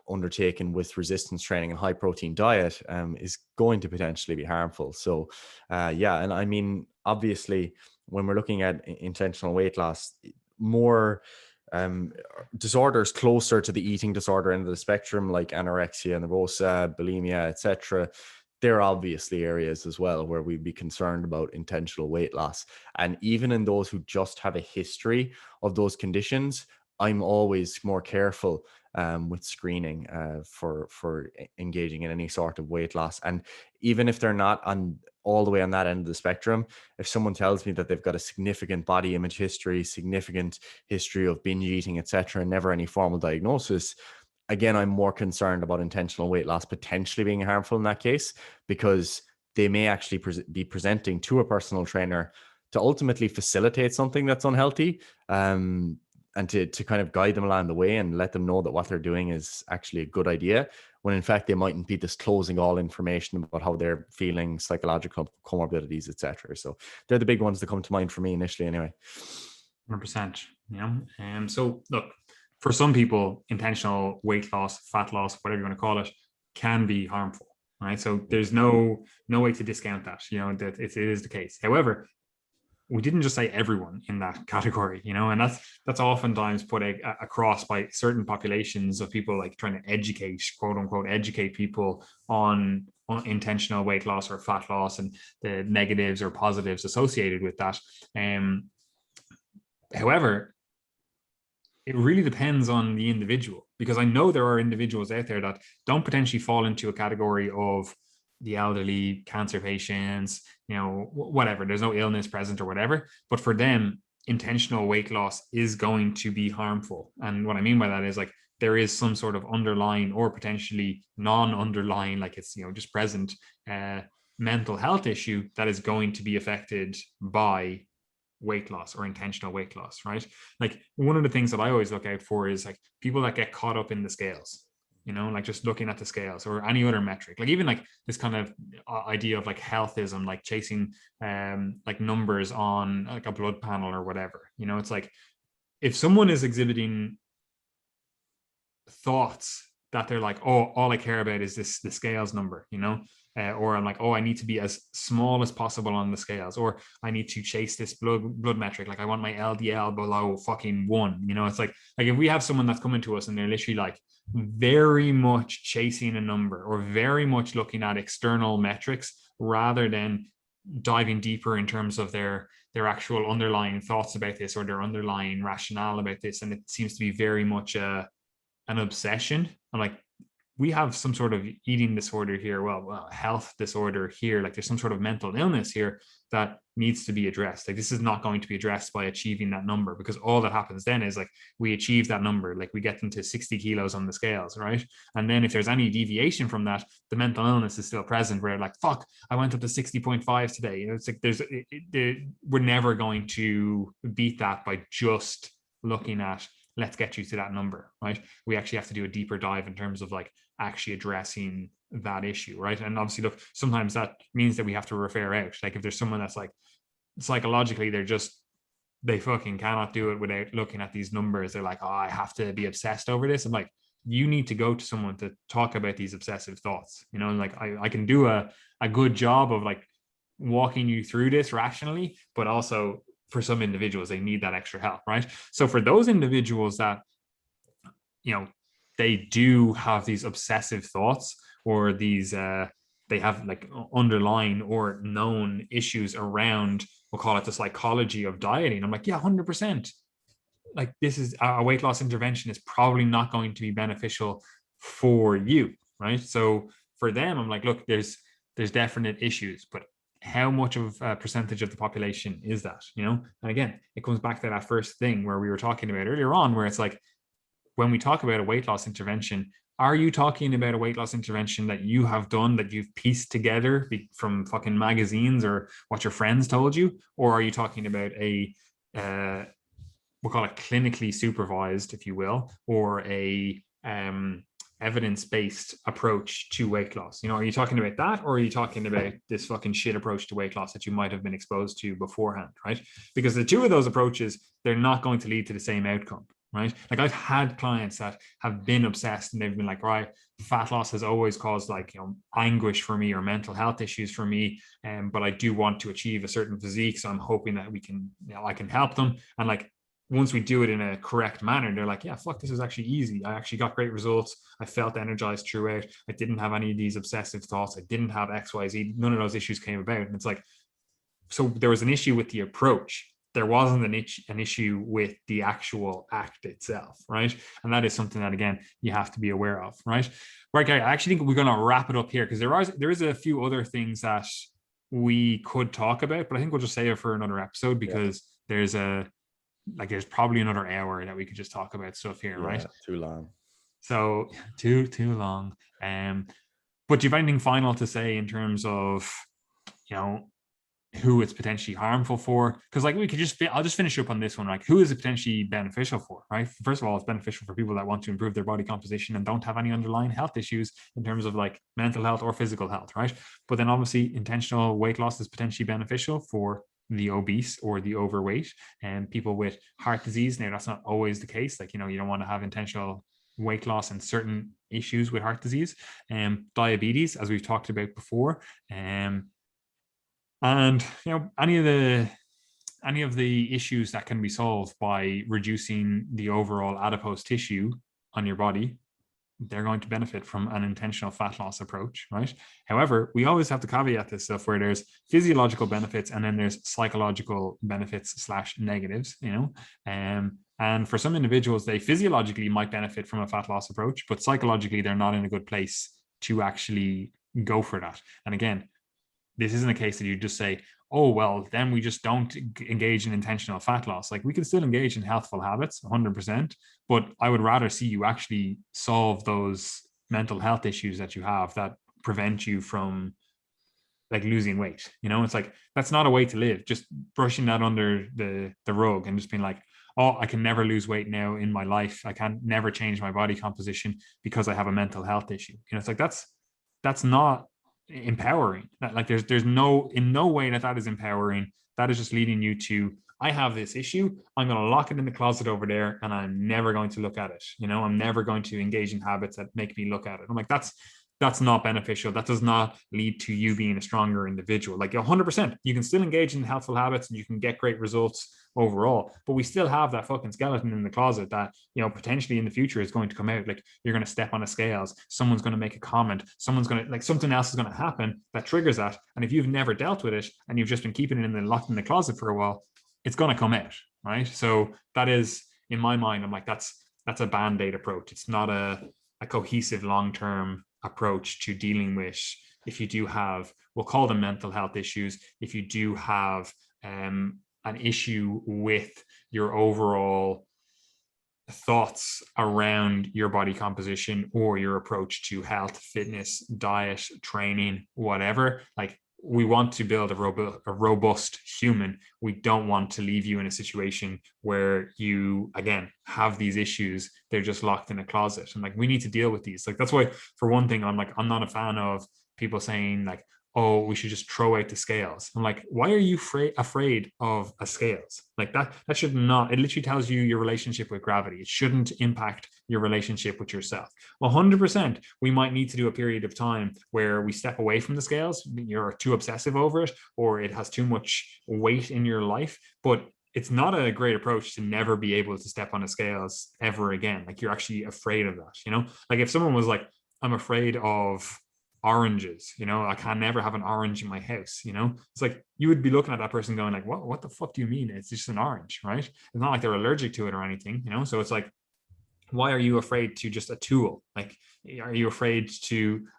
Speaker 1: undertaken with resistance training and high protein diet, is going to potentially be harmful. So yeah, and I mean, obviously, when we're looking at intentional weight loss, more disorders closer to the eating disorder end of the spectrum, like anorexia nervosa, bulimia, etc., they're obviously areas as well where we'd be concerned about intentional weight loss. And even in those who just have a history of those conditions, I'm always more careful with screening for engaging in any sort of weight loss. And even if they're not on all the way on that end of the spectrum, if someone tells me that they've got a significant body image history, significant history of binge eating, etc., and never any formal diagnosis, again, I'm more concerned about intentional weight loss potentially being harmful in that case, because they may actually be presenting to a personal trainer to ultimately facilitate something that's unhealthy, and to kind of guide them along the way and let them know that what they're doing is actually a good idea, when in fact they mightn't be disclosing all information about how they're feeling, psychological comorbidities, etc. So they're the big ones that come to mind for me initially anyway.
Speaker 2: 100%. So look, for some people, intentional weight loss, fat loss, whatever you want to call it, can be harmful, right? So there's no way to discount that, that it is the case. However, we didn't just say everyone in that category, and that's oftentimes put across by certain populations of people, like trying to educate, quote unquote, educate people on intentional weight loss or fat loss and the negatives or positives associated with that. However, it really depends on the individual, because I know there are individuals out there that don't potentially fall into a category of the elderly, cancer patients, whatever, there's no illness present or whatever, but for them, intentional weight loss is going to be harmful. And what I mean by that is, like, there is some sort of underlying or potentially non-underlying, like it's, just present mental health issue that is going to be affected by weight loss or intentional weight loss, right? Like, one of the things that I always look out for is like people that get caught up in the scales, like just looking at the scales or any other metric, like even like this kind of idea of like healthism, like chasing like numbers on like a blood panel or whatever. It's like, if someone is exhibiting thoughts that they're like, oh, all I care about is the scales number, or I'm like, oh, I need to be as small as possible on the scales, or I need to chase this blood metric, like I want my LDL below fucking 1. It's like if we have someone that's coming to us and they're literally like very much chasing a number or very much looking at external metrics rather than diving deeper in terms of their actual underlying thoughts about this or their underlying rationale about this, and it seems to be very much an obsession. I'm like, we have some sort of eating disorder here, well, health disorder here, like there's some sort of mental illness here that needs to be addressed. Like, this is not going to be addressed by achieving that number, because all that happens then is like we achieve that number, like we get them to 60 kilos on the scales, right? And then if there's any deviation from that, the mental illness is still present, where like, fuck, I went up to 60.5 today. It's like we're never going to beat that by just looking at, let's get you to that number, right? We actually have to do a deeper dive in terms of like actually addressing that issue, right? And obviously, look, sometimes that means that we have to refer out. Like, if there's someone that's like psychologically they fucking cannot do it without looking at these numbers, they're like, oh, I have to be obsessed over this. I'm like, you need to go to someone to talk about these obsessive thoughts. Like I can do a good job of like walking you through this rationally, but also for some individuals, they need that extra help, right? So for those individuals that, they do have these obsessive thoughts, or these, they have like underlying or known issues around, we'll call it the psychology of dieting. I'm like, yeah, 100%. Like, this is a weight loss intervention is probably not going to be beneficial for you, right? So for them, I'm like, look, there's definite issues, but how much of a percentage of the population is that, And again, it comes back to that first thing where we were talking about earlier on, where it's like, when we talk about a weight loss intervention, are you talking about a weight loss intervention that you have done, that you've pieced together from fucking magazines or what your friends told you? Or are you talking about we'll call it clinically supervised, if you will, or a evidence-based approach to weight loss? Are you talking about that, or are you talking about this fucking shit approach to weight loss that you might have been exposed to beforehand, right? Because the two of those approaches, they're not going to lead to the same outcome, right? Like I've had clients that have been obsessed and they've been like, right, fat loss has always caused like, anguish for me or mental health issues for me. But I do want to achieve a certain physique. So I'm hoping that I can help them. And like, once we do it in a correct manner, they're like, yeah, fuck, this is actually easy. I actually got great results. I felt energized throughout. I didn't have any of these obsessive thoughts. I didn't have XYZ. None of those issues came about. And it's like, so there was an issue with the approach. There wasn't an issue with the actual act itself, right? And that is something that, again, you have to be aware of, right? Right, guy, I actually think we're going to wrap it up here because there is a few other things that we could talk about, but I think we'll just save it for another episode because there's probably another hour that we could just talk about stuff here, right?
Speaker 1: Too long.
Speaker 2: So too long. But do you have anything final to say in terms of, who it's potentially harmful for? Because like I'll just finish up on this one. Like, who is it potentially beneficial for, right? First of all, it's beneficial for people that want to improve their body composition and don't have any underlying health issues in terms of like mental health or physical health, right? But then obviously intentional weight loss is potentially beneficial for the obese or the overweight and people with heart disease. Now, that's not always the case. Like, you don't want to have intentional weight loss and certain issues with heart disease and diabetes, as we've talked about before. And any of the issues that can be solved by reducing the overall adipose tissue on your body, they're going to benefit from an intentional fat loss approach, right? However, we always have to caveat this stuff where there's physiological benefits and then there's psychological benefits / negatives, and for some individuals, they physiologically might benefit from a fat loss approach, but psychologically, they're not in a good place to actually go for that. And again, this isn't a case that you just say, oh, well, then we just don't engage in intentional fat loss. Like we can still engage in healthful habits 100%, but I would rather see you actually solve those mental health issues that you have that prevent you from like losing weight. It's like, that's not a way to live. Just brushing that under the rug and just being like, oh, I can never lose weight now in my life. I can never change my body composition because I have a mental health issue. It's like, that's not empowering. Like there's no way that is empowering. That is just leading you to, I have this issue, I'm going to lock it in the closet over there and I'm never going to look at it. I'm never going to engage in habits that make me look at it. I'm like, that's not beneficial. That does not lead to you being a stronger individual. Like 100%, you can still engage in healthful habits and you can get great results overall, but we still have that fucking skeleton in the closet that, potentially in the future is going to come out. Like you're going to step on the scales, someone's going to make a comment, someone's going to like, something else is going to happen that triggers that. And if you've never dealt with it and you've just been keeping it locked in the closet for a while, it's going to come out, right? So that is, in my mind, I'm like, that's a band-aid approach. It's not a cohesive long-term approach to dealing with, if you do have, we'll call them mental health issues, if you do have an issue with your overall thoughts around your body composition or your approach to health, fitness, diet, training, whatever. Like, we want to build a robust human. We don't want to leave you in a situation where you, again, have these issues. They're just locked in a closet. And like, we need to deal with these. Like, that's why, for one thing, I'm not a fan of people saying like, oh, we should just throw out the scales. I'm like, why are you afraid of a scales? Like that should not, it literally tells you your relationship with gravity. It shouldn't impact your relationship with yourself. 100%, we might need to do a period of time where we step away from the scales. You're too obsessive over it, or it has too much weight in your life, but it's not a great approach to never be able to step on the scales ever again. Like, you're actually afraid of that, like if someone was like, I'm afraid of oranges, I can never have an orange in my house, it's like, you would be looking at that person going like, what the fuck do you mean it's just an orange, right? It's not like they're allergic to it or anything, so it's like, why are you afraid to just a tool? Like, are you afraid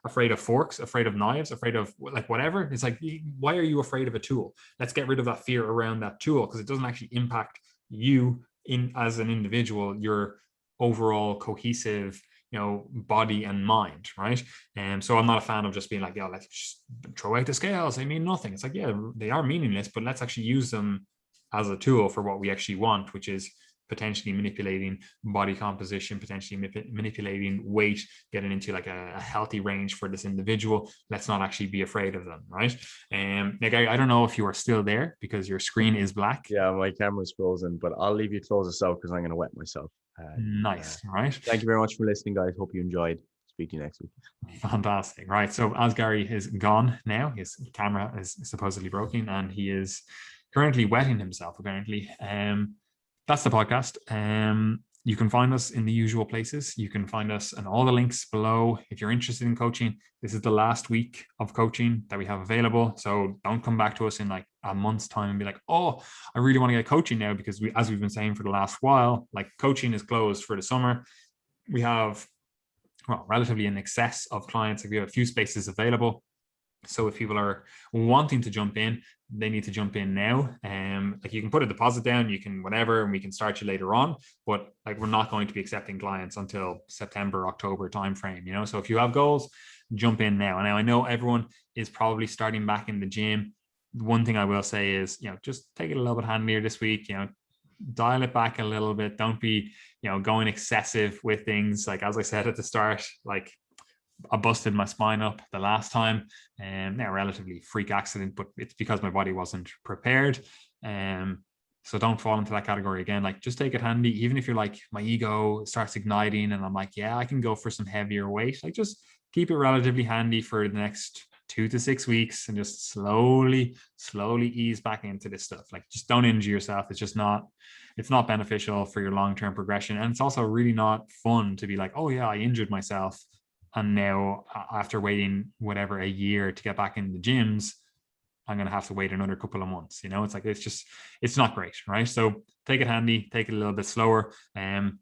Speaker 2: of forks, afraid of knives, afraid of like whatever? It's like, why are you afraid of a tool? Let's get rid of that fear around that tool, because it doesn't actually impact you as an individual, your overall cohesive body and mind, right? And so I'm not a fan of just being like, let's just throw out the scales. They mean nothing. It's like, yeah, they are meaningless, but let's actually use them as a tool for what we actually want, which is potentially manipulating body composition, potentially manipulating weight, getting into like a healthy range for this individual. Let's not actually be afraid of them, right? And like, I don't know if you are still there because your screen is black.
Speaker 1: Yeah, my camera's frozen, but I'll leave you close this out because I'm going to wet myself.
Speaker 2: Nice, right?
Speaker 1: Thank you very much for listening, guys. Hope you enjoyed. Speak to you next week.
Speaker 2: Fantastic, right? So as Gary is gone now, his camera is supposedly broken, and he is currently wetting himself. Apparently, that's the podcast. You can find us in the usual places. You can find us in all the links below. If you're interested in coaching, this is the last week of coaching that we have available. So don't come back to us in like a month's time and be like, oh, I really want to get coaching now, because as we've been saying for the last while, like coaching is closed for the summer. We have, relatively in excess of clients. Like we have a few spaces available. So if people are wanting to jump in, they need to jump in now. Like you can put a deposit down, you can whatever, and we can start you later on. But like we're not going to be accepting clients until September, October timeframe. So if you have goals, jump in now. And now I know everyone is probably starting back in the gym. One thing I will say is, just take it a little bit handier this week. Dial it back a little bit. Don't be, going excessive with things. Like as I said at the start, like I busted my spine up the last time, and a relatively freak accident, but it's because my body wasn't prepared. So don't fall into that category again. Like just take it handy, even if you're like, my ego starts igniting and I'm like, yeah, I can go for some heavier weight. Like just keep it relatively handy for the next 2 to 6 weeks and just slowly ease back into this stuff. Like just don't injure yourself. It's not beneficial for your long-term progression. And it's also really not fun to be like, oh yeah, I injured myself, and now after waiting whatever a year to get back in the gyms, I'm going to have to wait another couple of months. It's like, it's not great, right? So take it handy, take it a little bit slower. And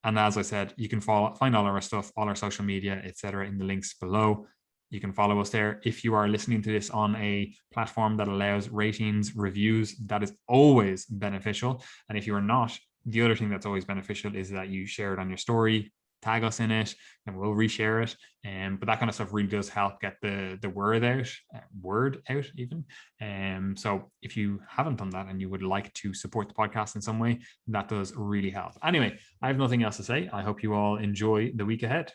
Speaker 2: as I said, you can find all our stuff, all our social media, etc., in the links below. You can follow us there. If you are listening to this on a platform that allows ratings, reviews, that is always beneficial. And if you are not, the other thing that's always beneficial is that you share it on your story, tag us in it, and we'll reshare it. But that kind of stuff really does help get the word out even. So if you haven't done that and you would like to support the podcast in some way, that does really help. Anyway, I have nothing else to say. I hope you all enjoy the week ahead.